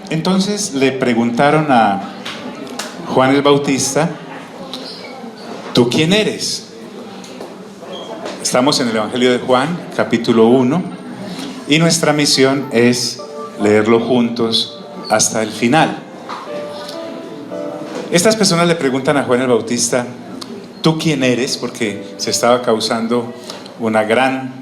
Entonces le preguntaron a Juan el Bautista: ¿tú quién eres? Estamos en el Evangelio de Juan, capítulo 1, y nuestra misión es leerlo juntos hasta el final. Estas personas le preguntan a Juan el Bautista: ¿tú quién eres? Porque se estaba causando una gran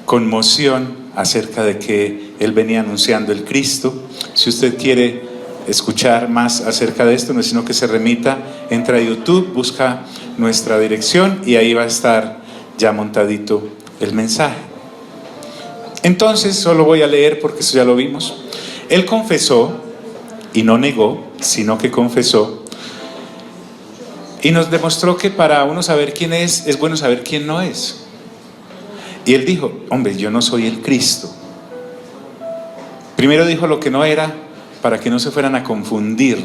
conmoción acerca de que él venía anunciando el Cristo. Si usted quiere escuchar más acerca de esto, no es sino que se remita, entra a YouTube, busca nuestra dirección y ahí va a estar ya montadito el mensaje. Entonces solo voy a leer porque eso ya lo vimos. Él confesó, y no negó, sino que confesó, y nos demostró que para uno saber quién es bueno saber quién no es. Y él dijo: hombre, yo no soy el Cristo. Primero dijo lo que no era, para que no se fueran a confundir.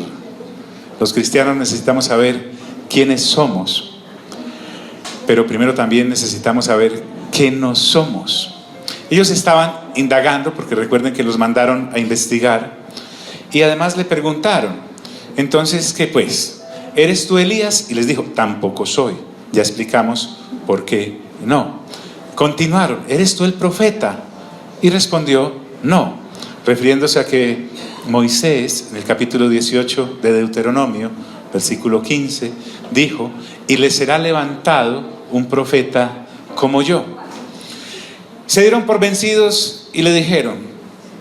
Los cristianos necesitamos saber quiénes somos, pero primero también necesitamos saber qué no somos. Ellos estaban indagando, porque recuerden que los mandaron a investigar, y además le preguntaron: entonces, ¿qué pues? ¿Eres tú Elías? Y les dijo: tampoco soy. Ya explicamos por qué no. Continuaron: ¿eres tú el profeta? Y respondió: no, refiriéndose a que Moisés, en el capítulo 18 de Deuteronomio, versículo 15, dijo: y le será levantado un profeta como yo. Se dieron por vencidos y le dijeron: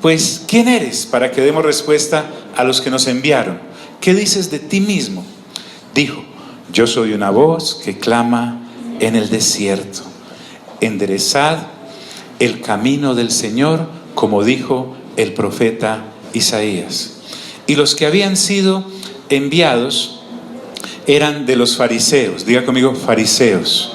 pues, ¿quién eres? Para que demos respuesta a los que nos enviaron. ¿Qué dices de ti mismo? Dijo: yo soy una voz que clama en el desierto, enderezad el camino del Señor, como dijo el profeta Isaías. Y los que habían sido enviados eran de los fariseos. Diga conmigo: fariseos.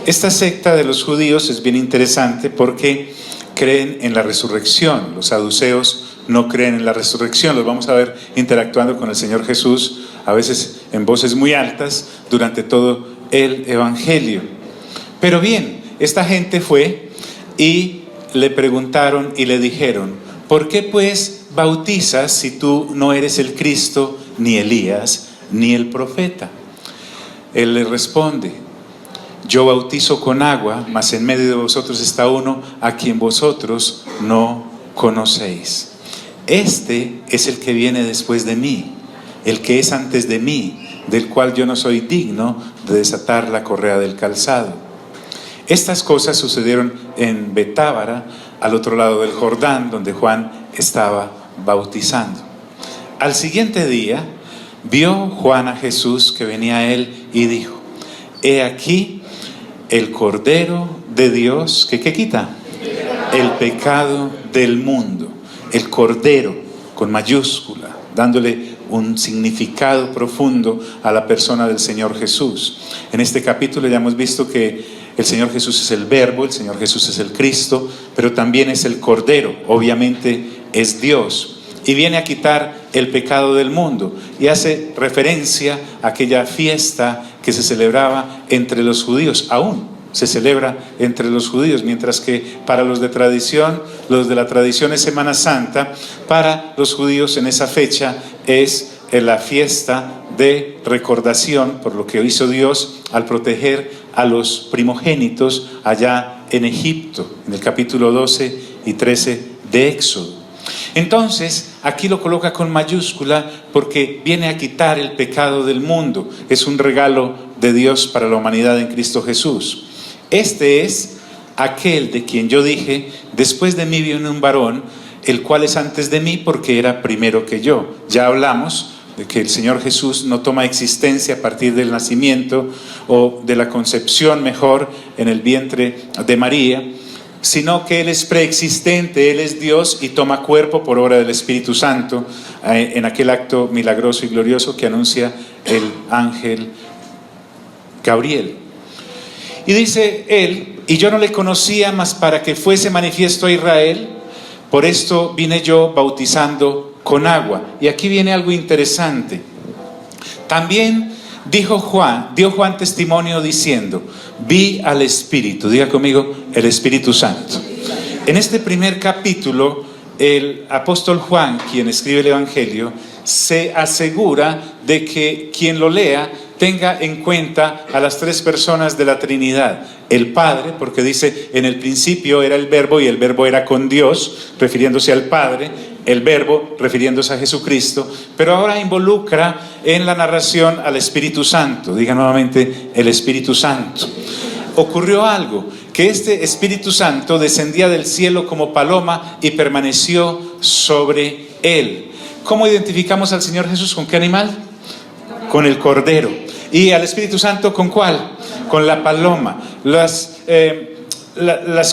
Esta secta de los judíos es bien interesante porque creen en la resurrección. Los saduceos no creen en la resurrección. Los vamos a ver interactuando con el Señor Jesús, a veces en voces muy altas, durante todo el Evangelio. Pero bien, esta gente fue y le preguntaron y le dijeron: ¿por qué pues bautizas si tú no eres el Cristo, ni Elías, ni el profeta? Él le responde: yo bautizo con agua, mas en medio de vosotros está uno a quien vosotros no conocéis. Este es el que viene después de mí, el que es antes de mí, del cual yo no soy digno de desatar la correa del calzado. Estas cosas sucedieron en Betábara, al otro lado del Jordán, donde Juan estaba bautizando. Al siguiente día vio Juan a Jesús que venía a él y dijo: he aquí el Cordero de Dios que ¿qué quita? El pecado del mundo. El Cordero con mayúscula, dándole un significado profundo a la persona del Señor Jesús. En este capítulo ya hemos visto que el Señor Jesús es el Verbo, el Señor Jesús es el Cristo, pero también es el Cordero, obviamente es Dios, y viene a quitar el pecado del mundo, y hace referencia a aquella fiesta que se celebraba entre los judíos. Aún se celebra entre los judíos, mientras que para los de tradición, los de la tradición es Semana Santa. Para los judíos en esa fecha es la fiesta de recordación por lo que hizo Dios al proteger a los primogénitos allá en Egipto, en el capítulo 12 y 13 de Éxodo. Entonces aquí lo coloca con mayúscula porque viene a quitar el pecado del mundo. Es un regalo de Dios para la humanidad en Cristo Jesús. Este es aquel de quien yo dije: después de mí viene un varón, el cual es antes de mí porque era primero que yo. Ya hablamos de que el Señor Jesús no toma existencia a partir del nacimiento o de la concepción, mejor, en el vientre de María, sino que Él es preexistente, Él es Dios y toma cuerpo por obra del Espíritu Santo en aquel acto milagroso y glorioso que anuncia el ángel Gabriel. Y dice él: y yo no le conocía más para que fuese manifiesto a Israel, por esto vine yo bautizando con agua. Y aquí viene algo interesante. También dio Juan testimonio diciendo: vi al Espíritu. Diga conmigo: el Espíritu Santo. En este primer capítulo el apóstol Juan, quien escribe el Evangelio, se asegura de que quien lo lea tenga en cuenta a las tres personas de la Trinidad. El Padre, porque dice, en el principio era el Verbo y el Verbo era con Dios, refiriéndose al Padre. El Verbo, refiriéndose a Jesucristo. Pero ahora involucra en la narración al Espíritu Santo. Diga nuevamente, el Espíritu Santo. Ocurrió algo, que este Espíritu Santo descendía del cielo como paloma y permaneció sobre él. ¿Cómo identificamos al Señor Jesús? ¿Con qué animal? Con el Cordero. ¿Y al Espíritu Santo con cuál? Con la paloma. Las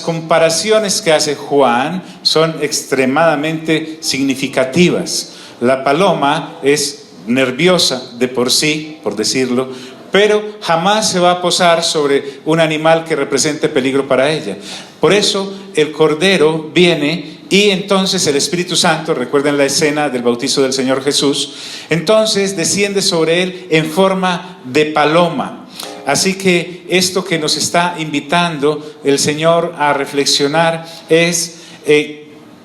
comparaciones que hace Juan son extremadamente significativas. La paloma es nerviosa de por sí, por decirlo, pero jamás se va a posar sobre un animal que represente peligro para ella. Por eso el Cordero viene y entonces el Espíritu Santo, recuerden la escena del bautizo del Señor Jesús, entonces desciende sobre él en forma de paloma. Así que esto que nos está invitando el Señor a reflexionar es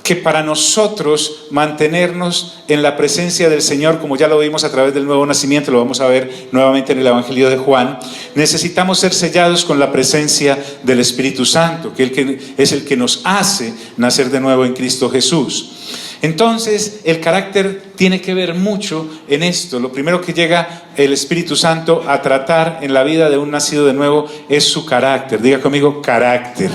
que para nosotros mantenernos en la presencia del Señor, como ya lo vimos a través del nuevo nacimiento, lo vamos a ver nuevamente en el Evangelio de Juan, necesitamos ser sellados con la presencia del Espíritu Santo, que es el que nos hace nacer de nuevo en Cristo Jesús. Entonces el carácter tiene que ver mucho en esto. Lo primero que llega el Espíritu Santo a tratar en la vida de un nacido de nuevo es su carácter. Diga conmigo, carácter.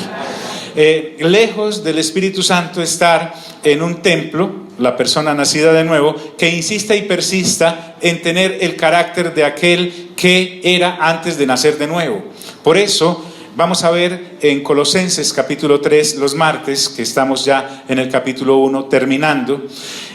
Lejos del Espíritu Santo estar en un templo, la persona nacida de nuevo, que insista y persista en tener el carácter de aquel que era antes de nacer de nuevo. Por eso vamos a ver en Colosenses capítulo 3 los martes, que estamos ya en el capítulo 1 terminando,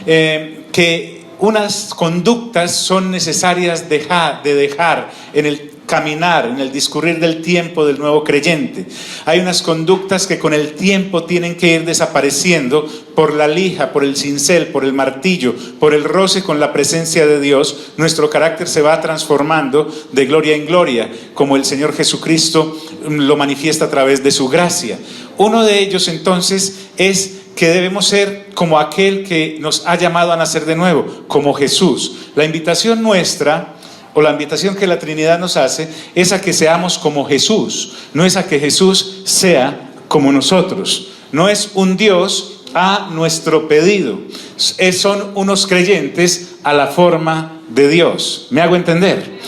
que unas conductas son necesarias de dejar en el caminar, en el discurrir del tiempo del nuevo creyente. Hay unas conductas que con el tiempo tienen que ir desapareciendo por la lija, por el cincel, por el martillo, por el roce con la presencia de Dios. Nuestro carácter se va transformando de gloria en gloria, como el Señor Jesucristo lo manifiesta a través de su gracia. Uno de ellos entonces es que debemos ser como aquel que nos ha llamado a nacer de nuevo, como Jesús. La invitación nuestra, o la invitación que la Trinidad nos hace, es a que seamos como Jesús, no es a que Jesús sea como nosotros. No es un Dios a nuestro pedido, son unos creyentes a la forma de Dios. ¿Me hago entender?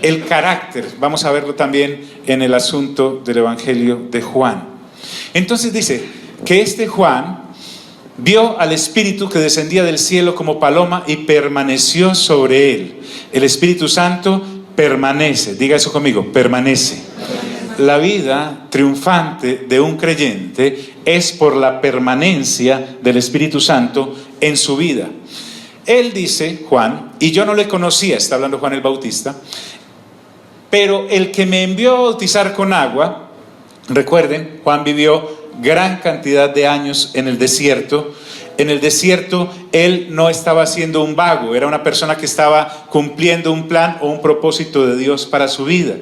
El carácter, vamos a verlo también en el asunto del Evangelio de Juan. Entonces dice que este Juan vio al Espíritu que descendía del cielo como paloma y permaneció sobre él. El Espíritu Santo permanece, diga eso conmigo, permanece. La vida triunfante de un creyente es por la permanencia del Espíritu Santo en su vida. Él dice, Juan, y yo no le conocía, está hablando Juan el Bautista, pero el que me envió a bautizar con agua, recuerden, Juan vivió gran cantidad de años en el desierto. En el desierto él no estaba siendo un vago, era una persona que estaba cumpliendo un plan o un propósito de Dios para su vida.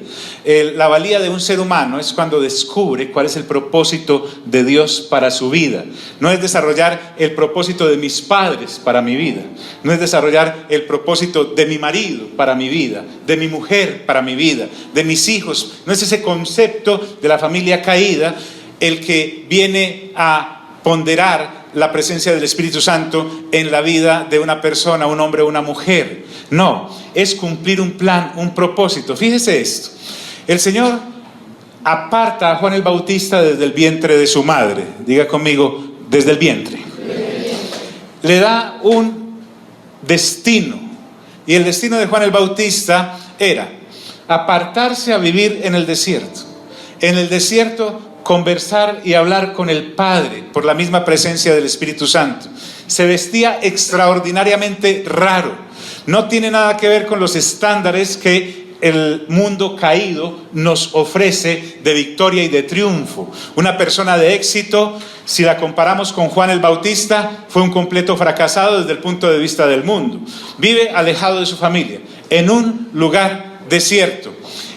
La valía de un ser humano es cuando descubre cuál es el propósito de Dios para su vida. No es desarrollar el propósito de mis padres para mi vida, no es desarrollar el propósito de mi marido para mi vida, de mi mujer para mi vida, de mis hijos. No es ese concepto de la familia caída el que viene a ponderar la presencia del Espíritu Santo en la vida de una persona, un hombre o una mujer. No, es cumplir un plan, un propósito. Fíjese esto, el Señor aparta a Juan el Bautista desde el vientre de su madre. Diga conmigo, desde el vientre. Le da un destino, y el destino de Juan el Bautista era apartarse a vivir en el desierto. En el desierto conversar y hablar con el Padre por la misma presencia del Espíritu Santo. Se vestía extraordinariamente raro. No tiene nada que ver con los estándares que el mundo caído nos ofrece de victoria y de triunfo. Una persona de éxito, si la comparamos con Juan el Bautista, fue un completo fracasado desde el punto de vista del mundo. Vive alejado de su familia, en un lugar desierto.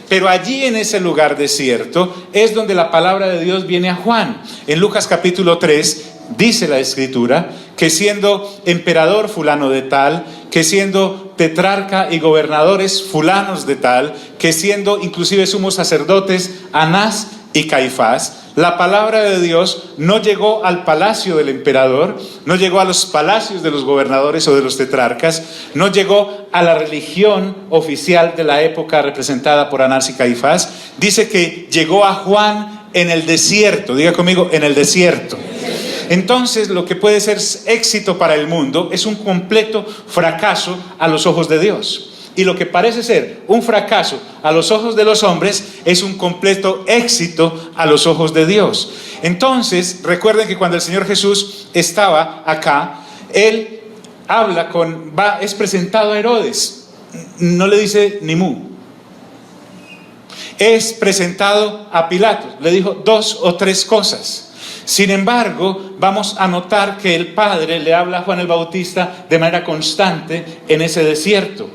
Pero allí en ese lugar desierto es donde la palabra de Dios viene a Juan. En Lucas capítulo 3 dice la Escritura, que siendo emperador fulano de tal, que siendo tetrarca y gobernadores fulanos de tal, que siendo inclusive sumos sacerdotes Anás y Caifás, la palabra de Dios no llegó al palacio del emperador, no llegó a los palacios de los gobernadores o de los tetrarcas, no llegó a la religión oficial de la época representada por Anás y Caifás. Dice que llegó a Juan en el desierto. Diga conmigo, en el desierto. Entonces, lo que puede ser éxito para el mundo es un completo fracaso a los ojos de Dios. Y lo que parece ser un fracaso a los ojos de los hombres es un completo éxito a los ojos de Dios. Entonces, recuerden que cuando el Señor Jesús estaba acá, Él es presentado a Herodes. No le dice ni mu. Es presentado a Pilato. Le dijo 2 o 3 cosas. Sin embargo, vamos a notar que el Padre le habla a Juan el Bautista de manera constante en ese desierto.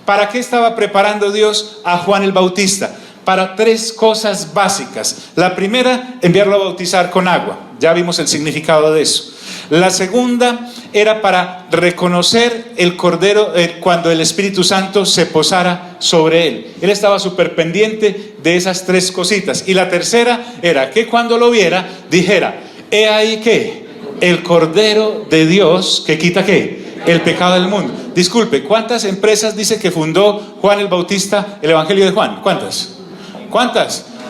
¿Para qué estaba preparando Dios a Juan el Bautista? Para 3 cosas básicas. La primera, enviarlo a bautizar con agua. Ya vimos el significado de eso. La segunda era para reconocer el Cordero cuando el Espíritu Santo se posara sobre él. Él estaba súper pendiente de esas 3 cositas. Y la tercera era que cuando lo viera, dijera: he ahí que el Cordero de Dios que quita ¿qué? El pecado del mundo. Disculpe, ¿cuántas empresas dice que fundó Juan el Bautista el Evangelio de Juan? ¿Cuántas?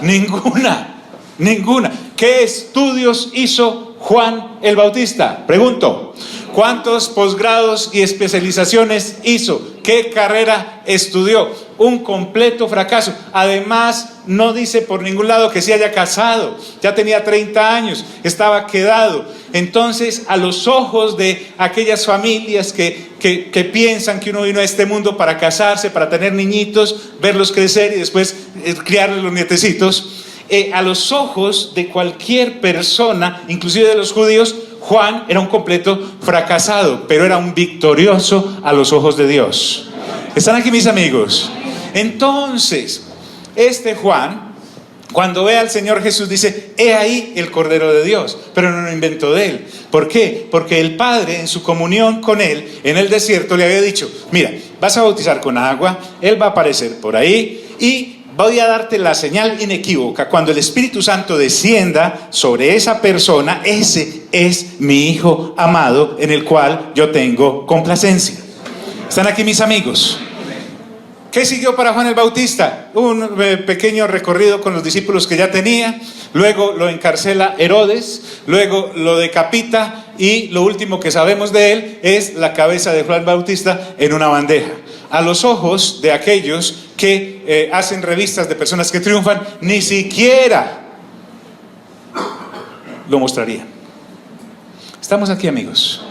Ninguna. ¿Qué estudios hizo Juan el Bautista? Pregunto. ¿Cuántos posgrados y especializaciones hizo? ¿Qué carrera estudió? Un completo fracaso. Además, no dice por ningún lado que se haya casado. Ya tenía 30 años, estaba quedado. Entonces, a los ojos de aquellas familias que piensan que uno vino a este mundo para casarse, para tener niñitos, verlos crecer y después criarles los nietecitos, a los ojos de cualquier persona, inclusive de los judíos, Juan era un completo fracasado, pero era un victorioso a los ojos de Dios. ¿Están aquí mis amigos? Entonces, este Juan, cuando ve al Señor Jesús, dice: he ahí el Cordero de Dios. Pero no lo inventó de él. ¿Por qué? Porque el Padre, en su comunión con él en el desierto, le había dicho: mira, vas a bautizar con agua, él va a aparecer por ahí y voy a darte la señal inequívoca. Cuando el Espíritu Santo descienda sobre esa persona, ese es mi Hijo amado en el cual yo tengo complacencia. ¿Están aquí mis amigos? ¿Qué siguió para Juan el Bautista? Un pequeño recorrido con los discípulos que ya tenía. Luego lo encarcela Herodes, luego lo decapita y lo último que sabemos de él es la cabeza de Juan Bautista en una bandeja. A los ojos de aquellos que hacen revistas de personas que triunfan, ni siquiera lo mostrarían. Estamos aquí, amigos.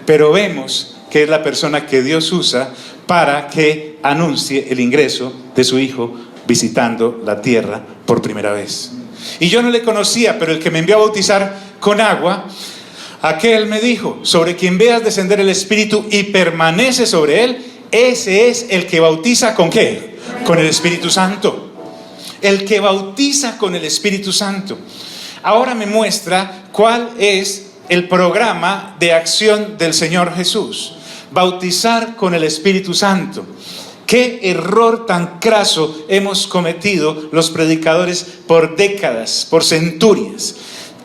Pero vemos que es la persona que Dios usa para que anuncie el ingreso de su Hijo visitando la tierra por primera vez. Y yo no le conocía, pero el que me envió a bautizar con agua, aquel me dijo: sobre quien veas descender el Espíritu y permanece sobre él, ese es el que bautiza ¿con qué? Con el Espíritu Santo. El que bautiza con el Espíritu Santo. Ahora me muestra cuál es el programa de acción del Señor Jesús. Bautizar con el Espíritu Santo. Qué error tan craso hemos cometido los predicadores por décadas, por centurias.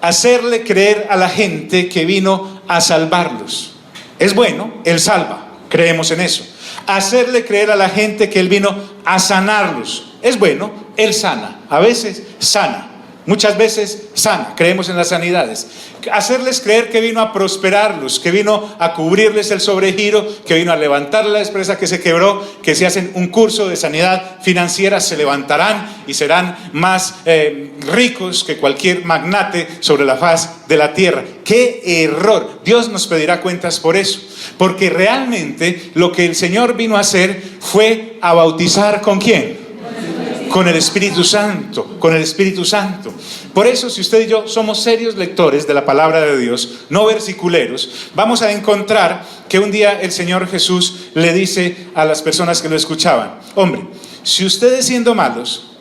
Hacerle creer a la gente que vino a salvarlos. Es bueno, Él salva, creemos en eso. Hacerle creer a la gente que Él vino a sanarlos. Es bueno, Él sana, a veces sana, muchas veces sana, creemos en las sanidades. Hacerles creer que vino a prosperarlos, que vino a cubrirles el sobregiro, que vino a levantar la empresa que se quebró, que si hacen un curso de sanidad financiera se levantarán y serán más ricos que cualquier magnate sobre la faz de la tierra. ¡Qué error! Dios nos pedirá cuentas por eso, porque realmente lo que el Señor vino a hacer fue a bautizar ¿con quién? Con el Espíritu Santo, con el Espíritu Santo. Por eso, si usted y yo somos serios lectores de la palabra de Dios, no versiculeros, vamos a encontrar que un día el Señor Jesús le dice a las personas que lo escuchaban: hombre, si ustedes siendo malos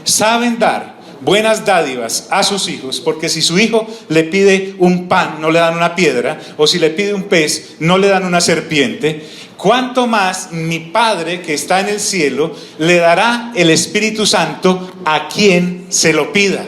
saben dar buenas dádivas a sus hijos, porque si su hijo le pide un pan, no le dan una piedra, o si le pide un pez, no le dan una serpiente, cuánto más mi Padre que está en el cielo le dará el Espíritu Santo a quien se lo pida.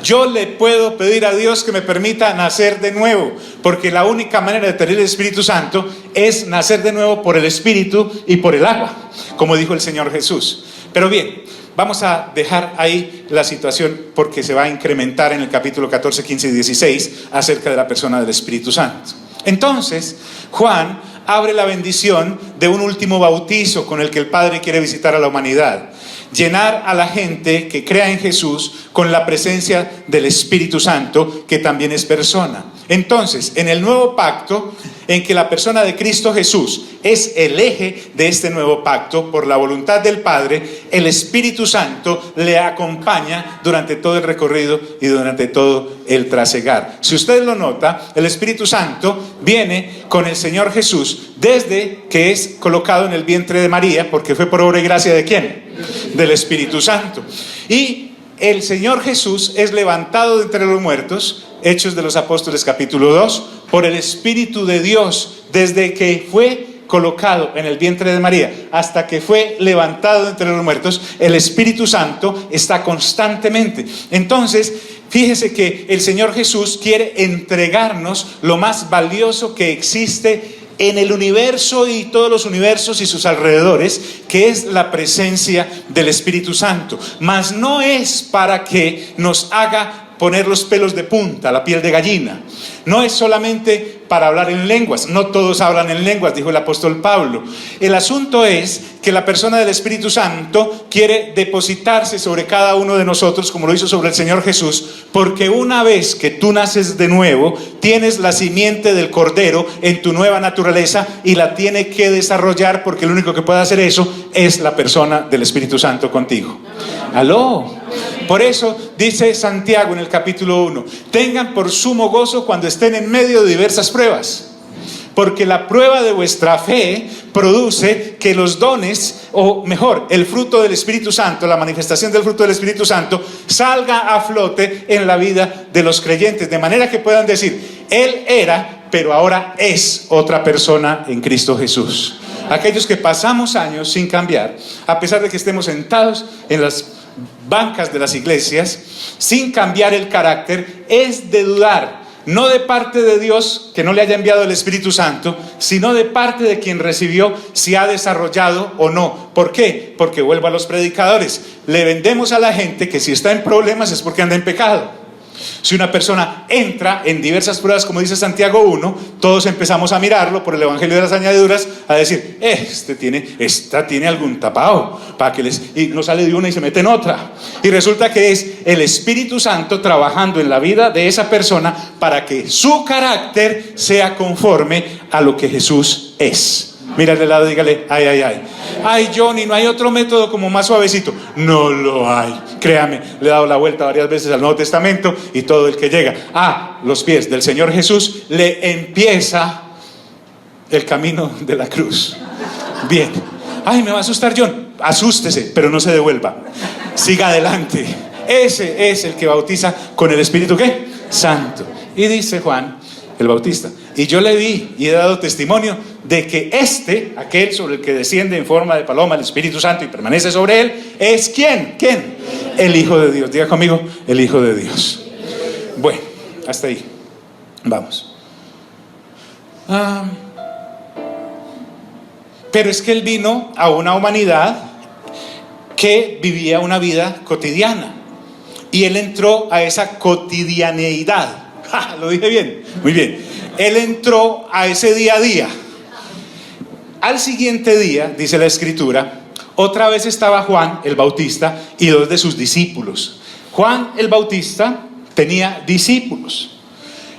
Yo le puedo pedir a Dios que me permita nacer de nuevo, porque la única manera de tener el Espíritu Santo es nacer de nuevo por el Espíritu y por el agua, como dijo el Señor Jesús. Pero bien, vamos a dejar ahí la situación porque se va a incrementar en el capítulo 14, 15 y 16 acerca de la persona del Espíritu Santo. Entonces, Juan abre la bendición de un último bautizo con el que el Padre quiere visitar a la humanidad. Llenar a la gente que crea en Jesús con la presencia del Espíritu Santo, que también es persona. Entonces, en el nuevo pacto, en que la persona de Cristo Jesús es el eje de este nuevo pacto, por la voluntad del Padre, el Espíritu Santo le acompaña durante todo el recorrido y durante todo el trasegar. Si usted lo nota, el Espíritu Santo viene con el Señor Jesús desde que es colocado en el vientre de María, porque fue por obra y gracia ¿de quién? Del Espíritu Santo. Y el Señor Jesús es levantado de entre los muertos, Hechos de los Apóstoles capítulo 2, por el Espíritu de Dios, desde que fue colocado en el vientre de María hasta que fue levantado de entre los muertos. El Espíritu Santo está constantemente. Entonces, fíjese que el Señor Jesús quiere entregarnos lo más valioso que existe en el universo y todos los universos y sus alrededores, que es la presencia del Espíritu Santo. Mas no es para que nos haga poner los pelos de punta, la piel de gallina. No es solamente para hablar en lenguas. No todos hablan en lenguas, dijo el apóstol Pablo. El asunto es que la persona del Espíritu Santo quiere depositarse sobre cada uno de nosotros, como lo hizo sobre el Señor Jesús, porque una vez que tú naces de nuevo, tienes la simiente del Cordero en tu nueva naturaleza y la tiene que desarrollar, porque el único que puede hacer eso es la persona del Espíritu Santo contigo. ¡Aló! Por eso dice Santiago en el capítulo 1, tengan por sumo gozo cuando estén en medio de diversas pruebas, porque la prueba de vuestra fe produce que los dones, o mejor, el fruto del Espíritu Santo, la manifestación del fruto del Espíritu Santo, salga a flote en la vida de los creyentes, de manera que puedan decir, Él era, pero ahora es otra persona en Cristo Jesús. Aquellos que pasamos años sin cambiar, a pesar de que estemos sentados en las bancas de las iglesias, sin cambiar el carácter, es de dudar, no de parte de Dios que no le haya enviado el Espíritu Santo, sino de parte de quien recibió, si ha desarrollado o no. ¿Por qué? Porque vuelvo a los predicadores, le vendemos a la gente que si está en problemas es porque anda en pecado. Si una persona entra en diversas pruebas, como dice Santiago 1, todos empezamos a mirarlo por el evangelio de las añadiduras, a decir, esta tiene algún tapado, y no sale de una y se mete en otra. Y resulta que es el Espíritu Santo trabajando en la vida de esa persona para que su carácter sea conforme a lo que Jesús es. Mírale al lado y dígale, ay, ay, ay. Ay, Johnny, no hay otro método como más suavecito. No lo hay. Créame, le he dado la vuelta varias veces al Nuevo Testamento y todo el que llega a los pies del Señor Jesús le empieza el camino de la cruz. Bien. Ay, me va a asustar, John. Asústese, pero no se devuelva. Siga adelante. Ese es el que bautiza con el Espíritu ¿qué? Santo. Y dice Juan el Bautista, y yo le vi y he dado testimonio de que aquel sobre el que desciende en forma de paloma el Espíritu Santo y permanece sobre él, es ¿quién? ¿Quién? El Hijo de Dios. Diga conmigo, el Hijo de Dios. Bueno, hasta ahí. Vamos. Pero es que él vino a una humanidad que vivía una vida cotidiana y él entró a esa cotidianeidad. ¿Lo dije bien? Muy bien. Él entró a ese día a día. Al siguiente día, dice la Escritura, otra vez estaba Juan el Bautista y 2 de sus discípulos. Juan el Bautista tenía discípulos.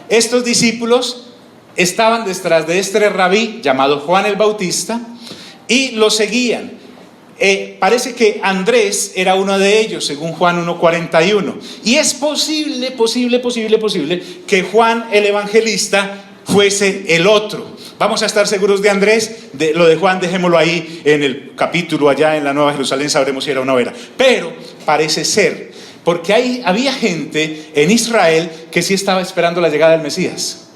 Estos discípulos estaban detrás de este rabí llamado Juan el Bautista y lo seguían. Parece que Andrés era uno de ellos, según Juan 1:41. Y es posible que Juan el Evangelista fuese el otro. Vamos a estar seguros de Andrés. Lo de Juan dejémoslo ahí en el capítulo allá en la Nueva Jerusalén, sabremos si era o no era. Pero parece ser. Porque había gente en Israel que sí estaba esperando la llegada del Mesías.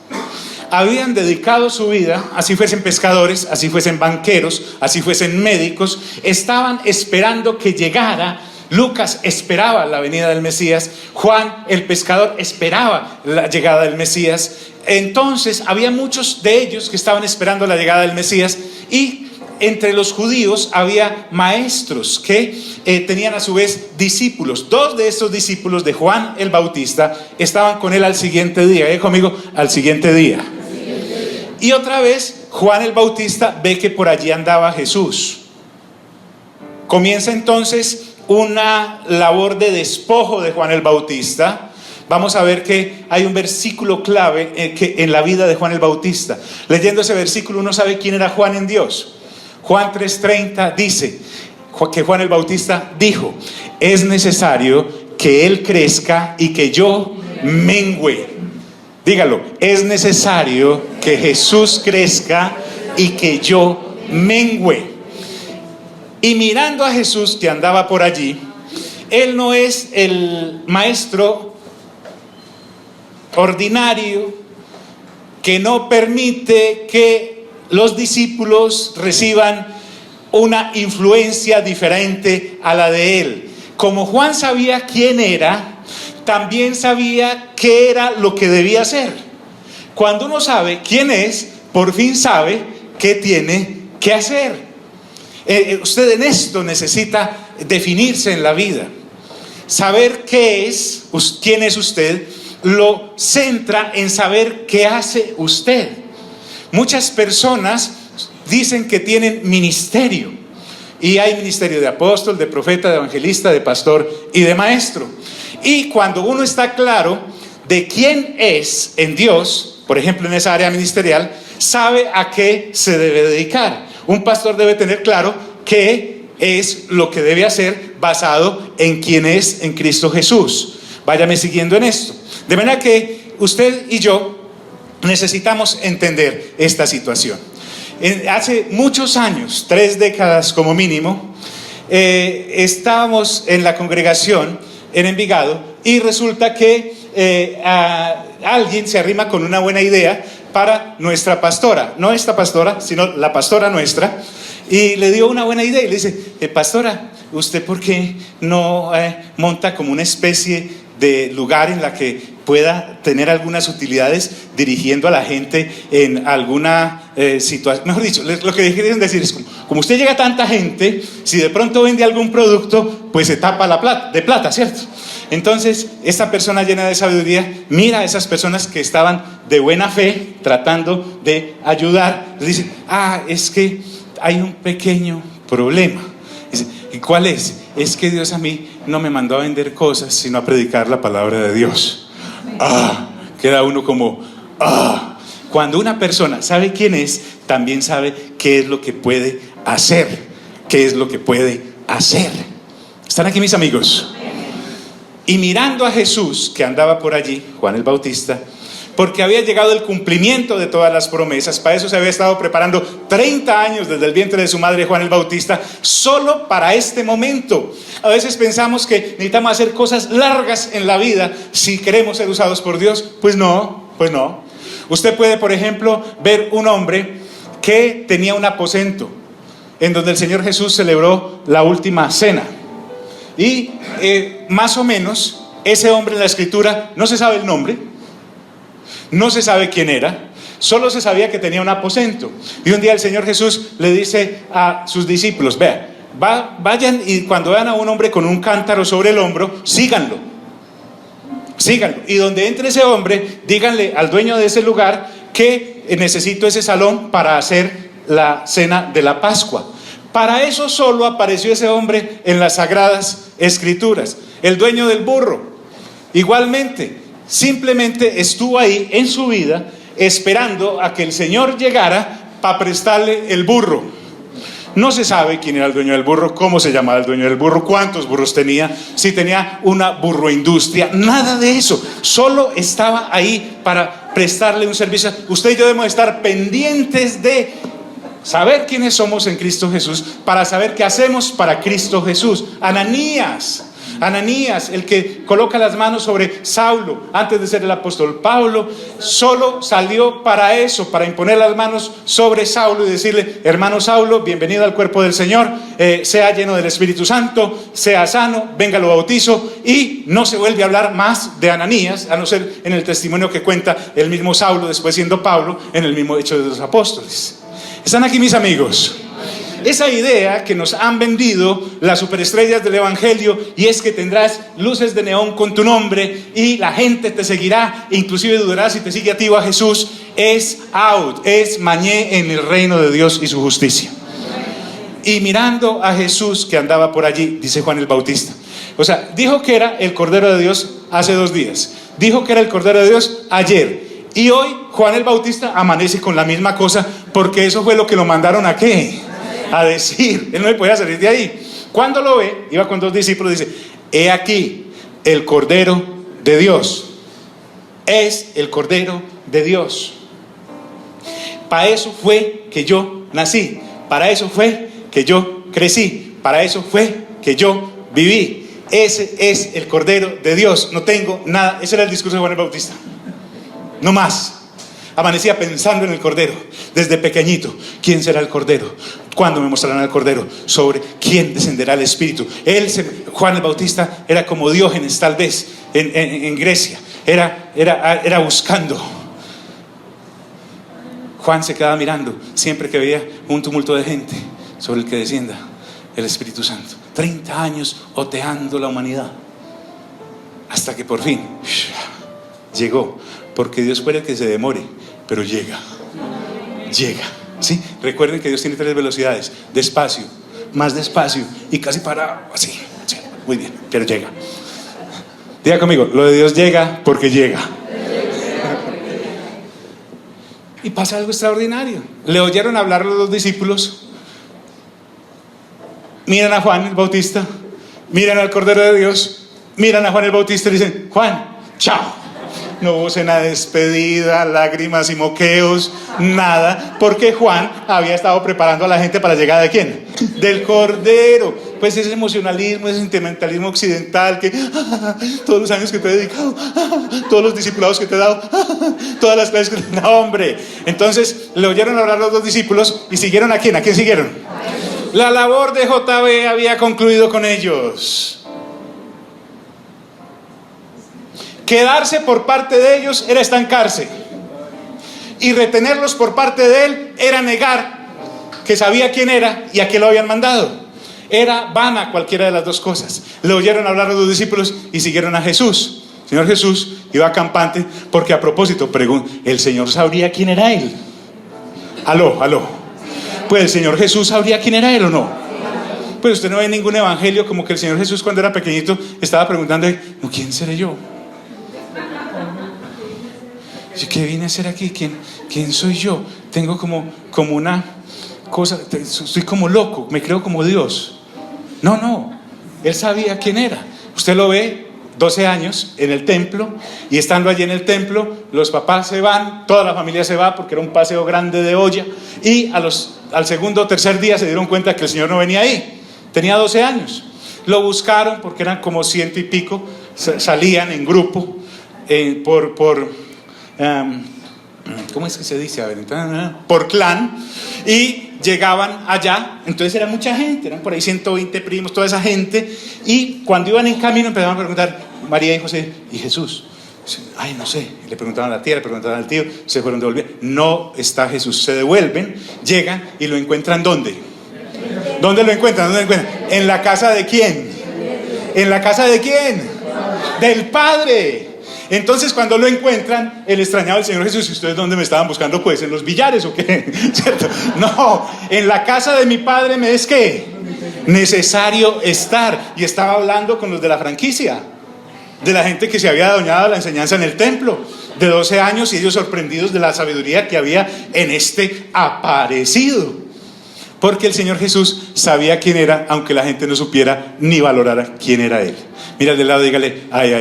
Habían dedicado su vida, así fuesen pescadores, así fuesen banqueros, así fuesen médicos, estaban esperando que llegara. Lucas esperaba la venida del Mesías, Juan el pescador esperaba la llegada del Mesías. Entonces había muchos de ellos que estaban esperando la llegada del Mesías, y entre los judíos había maestros que tenían a su vez discípulos. Dos de estos discípulos de Juan el Bautista estaban con él al siguiente día. Conmigo, al siguiente día. Y otra vez Juan el Bautista ve que por allí andaba Jesús. Comienza entonces una labor de despojo de Juan el Bautista. Vamos a ver que hay un versículo clave en la vida de Juan el Bautista. Leyendo ese versículo uno sabe quién era Juan en Dios. Juan 3:30 dice que Juan el Bautista dijo: es necesario que él crezca y que yo mengüe. Dígalo, es necesario que Jesús crezca y que yo mengüe. Y mirando a Jesús que andaba por allí, él no es el maestro ordinario que no permite que los discípulos reciban una influencia diferente a la de él. Como Juan sabía quién era, también sabía qué era lo que debía hacer. Cuando uno sabe quién es, por fin sabe qué tiene que hacer. Usted en esto necesita definirse en la vida. Saber qué es, quién es usted, lo centra en saber qué hace usted. Muchas personas dicen que tienen ministerio, y hay ministerio de apóstol, de profeta, de evangelista, de pastor y de maestro. Y cuando uno está claro de quién es en Dios, por ejemplo en esa área ministerial, sabe a qué se debe dedicar. Un pastor debe tener claro qué es lo que debe hacer basado en quién es en Cristo Jesús. Váyame siguiendo en esto. De manera que usted y yo necesitamos entender esta situación. Hace muchos años, 3 décadas como mínimo, estábamos en la congregación en Envigado, y resulta que alguien se arrima con una buena idea para nuestra pastora, no esta pastora, sino la pastora nuestra, y le dio una buena idea y le dice: pastora, ¿usted por qué no monta como una especie de lugar en la que pueda tener algunas utilidades dirigiendo a la gente en alguna situación? Mejor dicho, lo que quieren decir es, como usted llega a tanta gente, si de pronto vende algún producto, pues se tapa de plata, ¿cierto? Entonces esta persona llena de sabiduría mira a esas personas que estaban de buena fe tratando de ayudar, les dice: es que hay un pequeño problema. Dice: ¿y cuál es? Es que Dios a mí no me mandó a vender cosas, sino a predicar la palabra de Dios. Queda uno como Cuando una persona sabe quién es, también sabe qué es lo que puede hacer. ¿Qué es lo que puede hacer? ¿Están aquí mis amigos? Y mirando a Jesús que andaba por allí, Juan el Bautista, porque había llegado el cumplimiento de todas las promesas. Para eso se había estado preparando 30 años desde el vientre de su madre Juan el Bautista, solo para este momento. A veces pensamos que necesitamos hacer cosas largas en la vida si queremos ser usados por Dios. Pues no. Usted puede, por ejemplo, ver un hombre que tenía un aposento en donde el Señor Jesús celebró la última cena. Y más o menos ese hombre en la escritura no se sabe el nombre, no se sabe quién era, solo se sabía que tenía un aposento. Y un día el Señor Jesús le dice a sus discípulos: vayan, y cuando vean a un hombre con un cántaro sobre el hombro, síganlo. Y donde entre ese hombre, díganle al dueño de ese lugar que necesito ese salón para hacer la cena de la Pascua. Para eso solo apareció ese hombre en las Sagradas Escrituras. El dueño del burro, igualmente, simplemente estuvo ahí en su vida esperando a que el Señor llegara para prestarle el burro. No se sabe quién era el dueño del burro, cómo se llamaba el dueño del burro, cuántos burros tenía, si tenía una burroindustria, nada de eso. Solo estaba ahí para prestarle un servicio. Usted y yo debemos estar pendientes de saber quiénes somos en Cristo Jesús, para saber qué hacemos para Cristo Jesús. Ananías Ananías, el que coloca las manos sobre Saulo antes de ser el apóstol Pablo, solo salió para eso, para imponer las manos sobre Saulo y decirle: hermano Saulo, bienvenido al cuerpo del Señor, sea lleno del Espíritu Santo, sea sano, venga lo bautizo. Y no se vuelve a hablar más de Ananías, a no ser en el testimonio que cuenta el mismo Saulo, después siendo Pablo, en el mismo Hecho de los Apóstoles. ¿Están aquí, mis amigos? Esa idea que nos han vendido las superestrellas del evangelio, y es que tendrás luces de neón con tu nombre y la gente te seguirá, inclusive dudará si te sigue a ti o a Jesús, es out, es mañé en el reino de Dios y su justicia. Y mirando a Jesús que andaba por allí, dice Juan el Bautista, o sea, dijo que era el Cordero de Dios hace 2 días, dijo que era el Cordero de Dios ayer, y hoy Juan el Bautista amanece con la misma cosa, porque eso fue lo que lo mandaron a ¿qué? A decir. Él no le podía salir de ahí. Cuando lo ve, iba con 2 discípulos, dice: he aquí el Cordero de Dios. Es el Cordero de Dios. Para eso fue que yo nací, para eso fue que yo crecí, para eso fue que yo viví. Ese es el Cordero de Dios. No tengo nada. Ese era el discurso de Juan el Bautista. No más. Amanecía pensando en el Cordero desde pequeñito. ¿Quién será el Cordero? ¿Cuándo me mostrarán el Cordero? Sobre quién descenderá el Espíritu. Juan el Bautista era como Diógenes, tal vez en Grecia. Era buscando. Juan se quedaba mirando siempre que veía un tumulto de gente sobre el que descienda el Espíritu Santo. 30 años oteando la humanidad, hasta que por fin llegó. Porque Dios puede que se demore, pero llega. ¿Sí? Recuerden que Dios tiene 3 velocidades: despacio, más despacio y casi parado, así. Sí, muy bien, pero llega. Diga conmigo: lo de Dios llega porque llega. Y pasa algo extraordinario. Le oyeron hablar los 2 discípulos. Miran a Juan el Bautista, miran al Cordero de Dios, miran a Juan el Bautista y dicen: Juan, chao. No hubo cena de despedida, lágrimas y moqueos, nada, porque Juan había estado preparando a la gente para la llegada ¿de quién? Del Cordero. Pues ese emocionalismo, ese sentimentalismo occidental que todos los años que te he dedicado, todos los discipulados que te he dado, todas las clases que te he dado, hombre. Entonces le oyeron hablar los 2 discípulos y siguieron ¿a quién? ¿A quién siguieron? La labor de JB había concluido con ellos. Quedarse por parte de ellos era estancarse, y retenerlos por parte de él era negar que sabía quién era y a qué lo habían mandado. Era vana cualquiera de las 2 cosas. Le oyeron hablar a los discípulos y siguieron a Jesús. El Señor Jesús iba campante, porque a propósito, ¿el Señor sabría quién era él? Aló. Pues el Señor Jesús sabría quién era él o no. Pues usted no ve ningún evangelio como que el Señor Jesús, cuando era pequeñito, estaba preguntando: ¿quién seré yo? ¿Qué vine a hacer aquí? ¿Quién soy yo? Tengo como una cosa, estoy como loco, me creo como Dios. No, él sabía quién era. Usted lo ve 12 años en el templo, y estando allí en el templo, los papás se van, toda la familia se va, porque era un paseo grande de olla, y al 2º o 3er día se dieron cuenta que el Señor no venía ahí. Tenía 12 años. Lo buscaron porque eran como 100 y pico, salían en grupo, ¿cómo es que se dice? A ver, por clan, y llegaban allá. Entonces era mucha gente, eran por ahí 120 primos, toda esa gente. Y cuando iban en camino empezaban a preguntar: María y José, ¿y Jesús? Ay, no sé. Le preguntaban a la tía, le preguntaban al tío, se fueron devolviendo. No está Jesús. Se devuelven, llegan y lo encuentran ¿dónde? ¿Dónde lo encuentran? ¿En la casa de quién? ¿En la casa de quién? Del Padre. Entonces, cuando lo encuentran, el extrañado del Señor Jesús: ¿y ustedes dónde me estaban buscando? Pues, ¿en los billares o qué? ¿Cierto? No, en la casa de mi Padre me es ¿qué? Necesario estar. Y estaba hablando con los de la franquicia, de la gente que se había adueñado la enseñanza en el templo, de 12 años, y ellos sorprendidos de la sabiduría que había en este aparecido. Porque el Señor Jesús sabía quién era, aunque la gente no supiera ni valorara quién era Él. Mira al de lado, dígale: ay.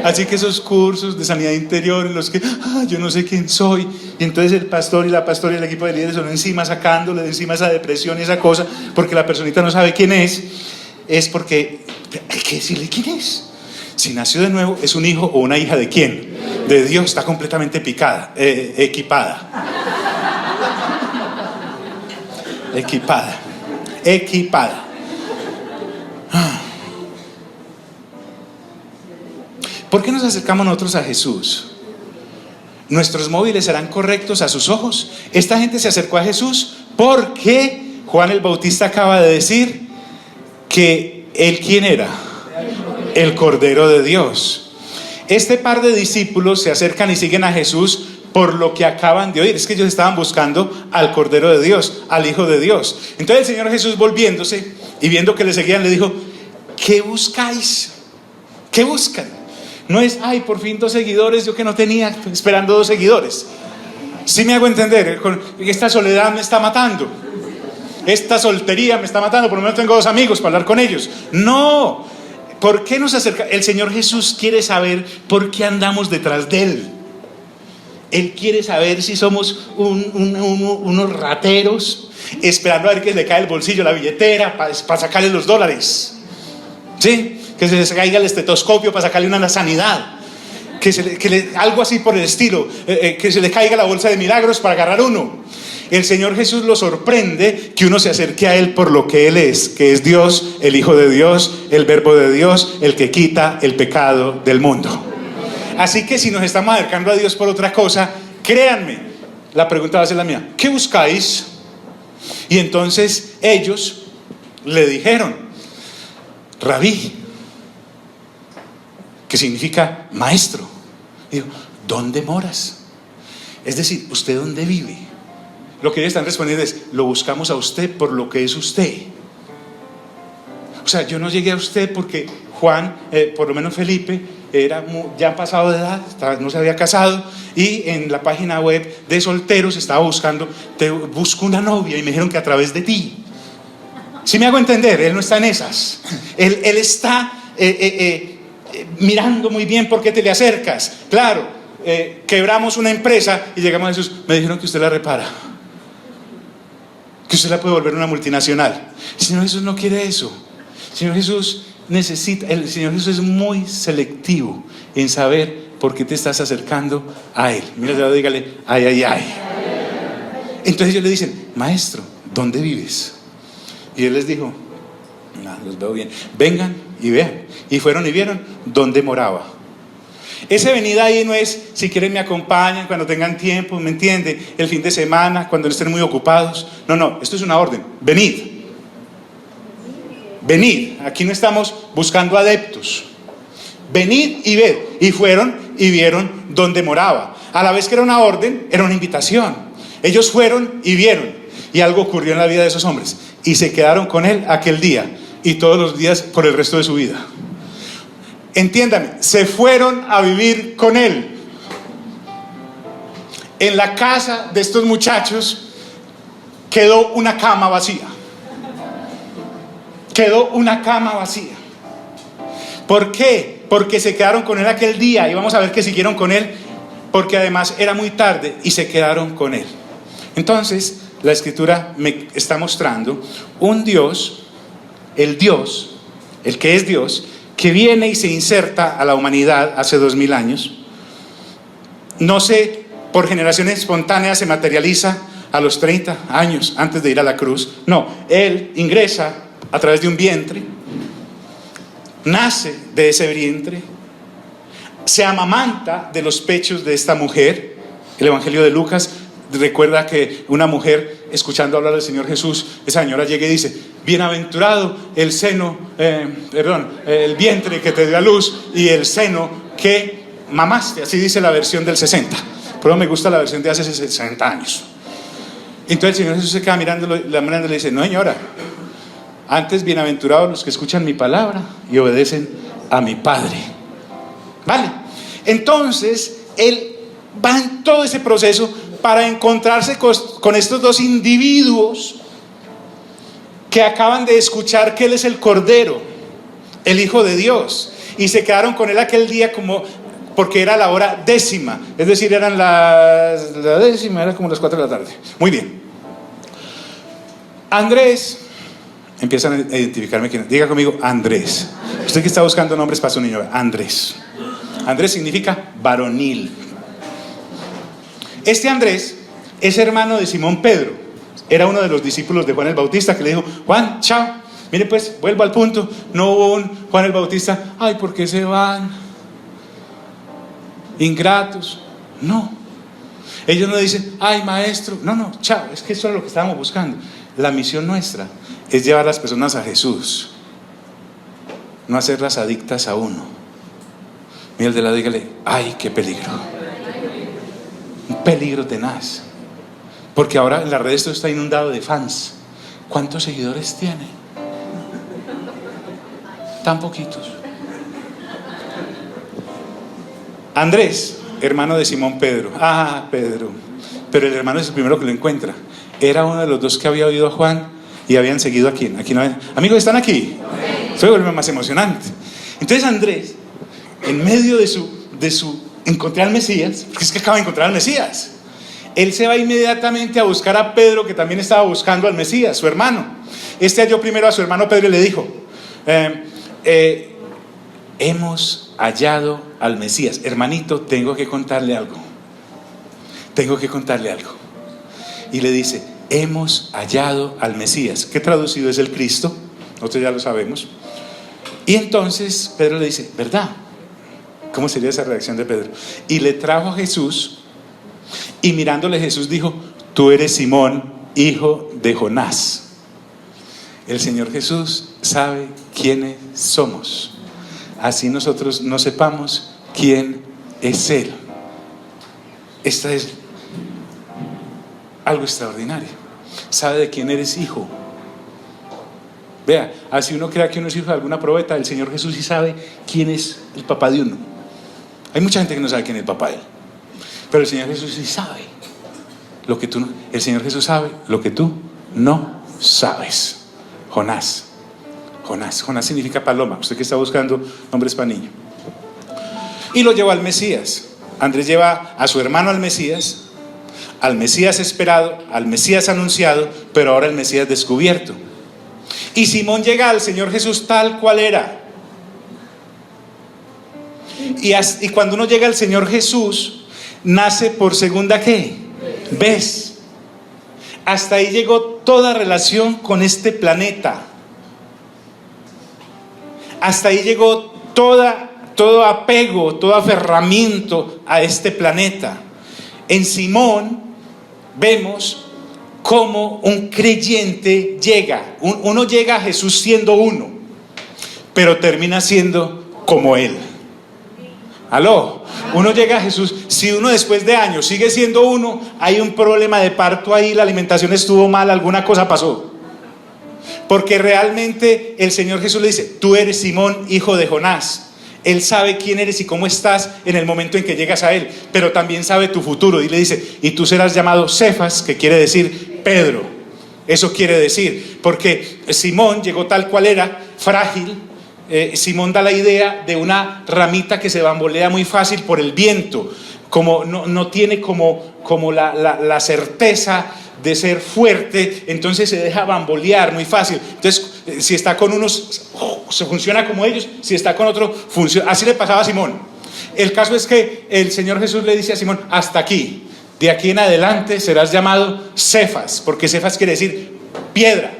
Así que esos cursos de sanidad interior en los que yo no sé quién soy, y entonces el pastor y la pastora y el equipo de líderes son encima sacándole de encima esa depresión y esa cosa, porque la personita no sabe quién es porque Hay que decirle quién es. Si nació de nuevo, ¿es un hijo o una hija de quién? De Dios. Está completamente equipada. Equipada. ¿Por qué nos acercamos nosotros a Jesús? ¿Nuestros móviles serán correctos a sus ojos? Esta gente se acercó a Jesús porque Juan el Bautista acaba de decir que él, ¿quién era? El Cordero de Dios. Este par de discípulos se acercan y siguen a Jesús por lo que acaban de oír. Es que ellos estaban buscando al Cordero de Dios, al Hijo de Dios. Entonces el Señor Jesús, volviéndose y viendo que le seguían, le dijo: ¿qué buscáis? ¿Qué buscan? No es, ay, por fin 2 seguidores, yo que no tenía, esperando 2 seguidores. Sí me hago entender, esta soledad me está matando, esta soltería me está matando, por lo menos tengo 2 amigos para hablar con ellos. No, ¿por qué nos acerca? El Señor Jesús quiere saber por qué andamos detrás de Él. Él quiere saber si somos unos rateros, esperando a ver que le cae el bolsillo, la billetera, para sacarle los dólares. ¿Sí? Que se les caiga el estetoscopio para sacarle una sanidad, algo así por el estilo, que se le caiga la bolsa de milagros para agarrar uno. El Señor Jesús lo sorprende que uno se acerque a Él por lo que Él es, que es Dios, el Hijo de Dios, el Verbo de Dios, el que quita el pecado del mundo. Así que si nos estamos acercando a Dios por otra cosa, créanme, la pregunta va a ser la mía: ¿qué buscáis? Y entonces ellos le dijeron: Rabí, que significa maestro. Y digo, ¿dónde moras? Es decir, ¿usted dónde vive? Lo que ellos están respondiendo es: lo buscamos a usted por lo que es usted. O sea, yo no llegué a usted porque Juan, por lo menos Felipe, era ya pasado de edad, no se había casado, y en la página web de solteros estaba buscando, te busco una novia, y me dijeron que a través de ti. ¿Sí me hago entender? Él no está en esas. Él está mirando muy bien por qué te le acercas. Claro, quebramos una empresa y llegamos a Jesús: me dijeron que usted la repara, que usted la puede volver una multinacional. El Señor Jesús no quiere eso. El Señor Jesús el Señor Jesús es muy selectivo en saber por qué te estás acercando a Él. Mira, dígale: ay, ay, ay. Entonces ellos le dicen: maestro, ¿dónde vives? Y Él les dijo: no, los veo bien, vengan y vean. Y fueron y vieron dónde moraba. Ese venid ahí no es si quieren me acompañan cuando tengan tiempo, ¿me entiende? El fin de semana, cuando estén muy ocupados. No, esto es una orden: venid. Venid, aquí no estamos buscando adeptos. Venid y ved. Y fueron y vieron dónde moraba. A la vez que era una orden, era una invitación. Ellos fueron y vieron, y algo ocurrió en la vida de esos hombres, y se quedaron con Él aquel día y todos los días por el resto de su vida. Entiéndame, se fueron a vivir con Él. En la casa de estos muchachos quedó una cama vacía. Quedó una cama vacía. ¿Por qué? Porque se quedaron con Él aquel día, y vamos a ver que siguieron con Él, porque además era muy tarde y se quedaron con Él. Entonces la Escritura me está mostrando un Dios, el que es Dios, que viene y se inserta a la humanidad hace 2000 años. No sé, por generación espontánea se materializa a los 30 años antes de ir a la cruz. No, Él ingresa a través de un vientre, nace de ese vientre, se amamanta de los pechos de esta mujer. El Evangelio de Lucas recuerda que una mujer, escuchando hablar del Señor Jesús, esa señora llega y dice: bienaventurado el el vientre que te dio a luz y el seno que mamaste. Así dice la versión del 60, pero me gusta la versión de hace 60 años. Entonces el Señor Jesús se queda mirándolo y le dice: no, señora, antes bienaventurados los que escuchan mi palabra y obedecen a mi Padre. ¿Vale? Entonces Él va en todo ese proceso para encontrarse con estos 2 individuos que acaban de escuchar que Él es el Cordero, el Hijo de Dios, y se quedaron con Él aquel día porque era la hora 10ª, es decir, eran la 10ª, era como las 4 de la tarde. Muy bien. Andrés empiezan a identificarme quién es. Diga conmigo, Andrés. Usted que está buscando nombres para su niño, Andrés. Andrés significa varonil. Este Andrés es hermano de Simón Pedro. Era uno de los discípulos de Juan el Bautista, que le dijo: Juan, chao. Mire pues, vuelvo al punto. No hubo un Juan el Bautista: ay, ¿por qué se van? Ingratos. No. Ellos no dicen: ay, maestro. No, chao. Es que eso es lo que estábamos buscando. La misión nuestra es llevar a las personas a Jesús, no hacerlas adictas a uno. Mira el de lado, dígale: ay, qué peligro. Un peligro tenaz. Porque ahora en las redes esto está inundado de fans. ¿Cuántos seguidores tiene? Tan poquitos. Andrés, hermano de Simón Pedro. Ah, Pedro. Pero el hermano es el primero que lo encuentra. Era uno de los dos que había oído a Juan y habían seguido a quién. Aquí no hay. Amigos, ¿están aquí? Eso vuelve más emocionante. Entonces Andrés, en medio de su encontrar al Mesías, porque es que acaba de encontrar al Mesías, él se va inmediatamente a buscar a Pedro, que también estaba buscando al Mesías, su hermano. Este halló primero a su hermano Pedro y le dijo: hemos hallado al Mesías. Hermanito, tengo que contarle algo. Y le dice: hemos hallado al Mesías, que traducido es el Cristo. Nosotros ya lo sabemos. Y entonces Pedro le dice: ¿verdad? ¿Cómo sería esa reacción de Pedro? Y le trajo a Jesús, y mirándole Jesús dijo: tú eres Simón, hijo de Jonás. El Señor Jesús sabe quiénes somos, así nosotros no sepamos quién es Él. Esta es algo extraordinario. Sabe de quién eres hijo. Vea, así uno crea que uno es hijo de alguna probeta, el Señor Jesús sí sabe quién es el papá de uno. Hay mucha gente que no sabe quién es el papá de él, pero el Señor Jesús sí sabe lo que tú no. El Señor Jesús sabe lo que tú no sabes. Jonás significa paloma. Usted que está buscando nombres para niño. Y lo lleva al Mesías. Andrés lleva a su hermano al Mesías esperado, al Mesías anunciado, pero ahora el Mesías descubierto. Y Simón llega al Señor Jesús tal cual era. Y cuando uno llega al Señor Jesús, nace por segunda ¿qué? Vez. Hasta ahí llegó toda relación con este planeta. Hasta ahí llegó todo apego, todo aferramiento a este planeta. En Simón vemos cómo un creyente llega. Uno llega a Jesús siendo uno, pero termina siendo como Él. ¿Aló? Uno llega a Jesús, si uno después de años sigue siendo uno, hay un problema de parto ahí, la alimentación estuvo mal, alguna cosa pasó. Porque realmente el Señor Jesús le dice: tú eres Simón, hijo de Jonás. Él sabe quién eres y cómo estás en el momento en que llegas a Él, pero también sabe tu futuro. Y le dice: y tú serás llamado Cefas, que quiere decir Pedro. Eso quiere decir, porque Simón llegó tal cual era, frágil. Simón da la idea de una ramita que se bambolea muy fácil por el viento, como no tiene como la certeza de ser fuerte, entonces se deja bambolear muy fácil. Entonces, si está con unos, se funciona como ellos, si está con otro, funciona. Así le pasaba a Simón. El caso es que el Señor Jesús le dice a Simón: hasta aquí, de aquí en adelante serás llamado Cefas, porque Cefas quiere decir piedra.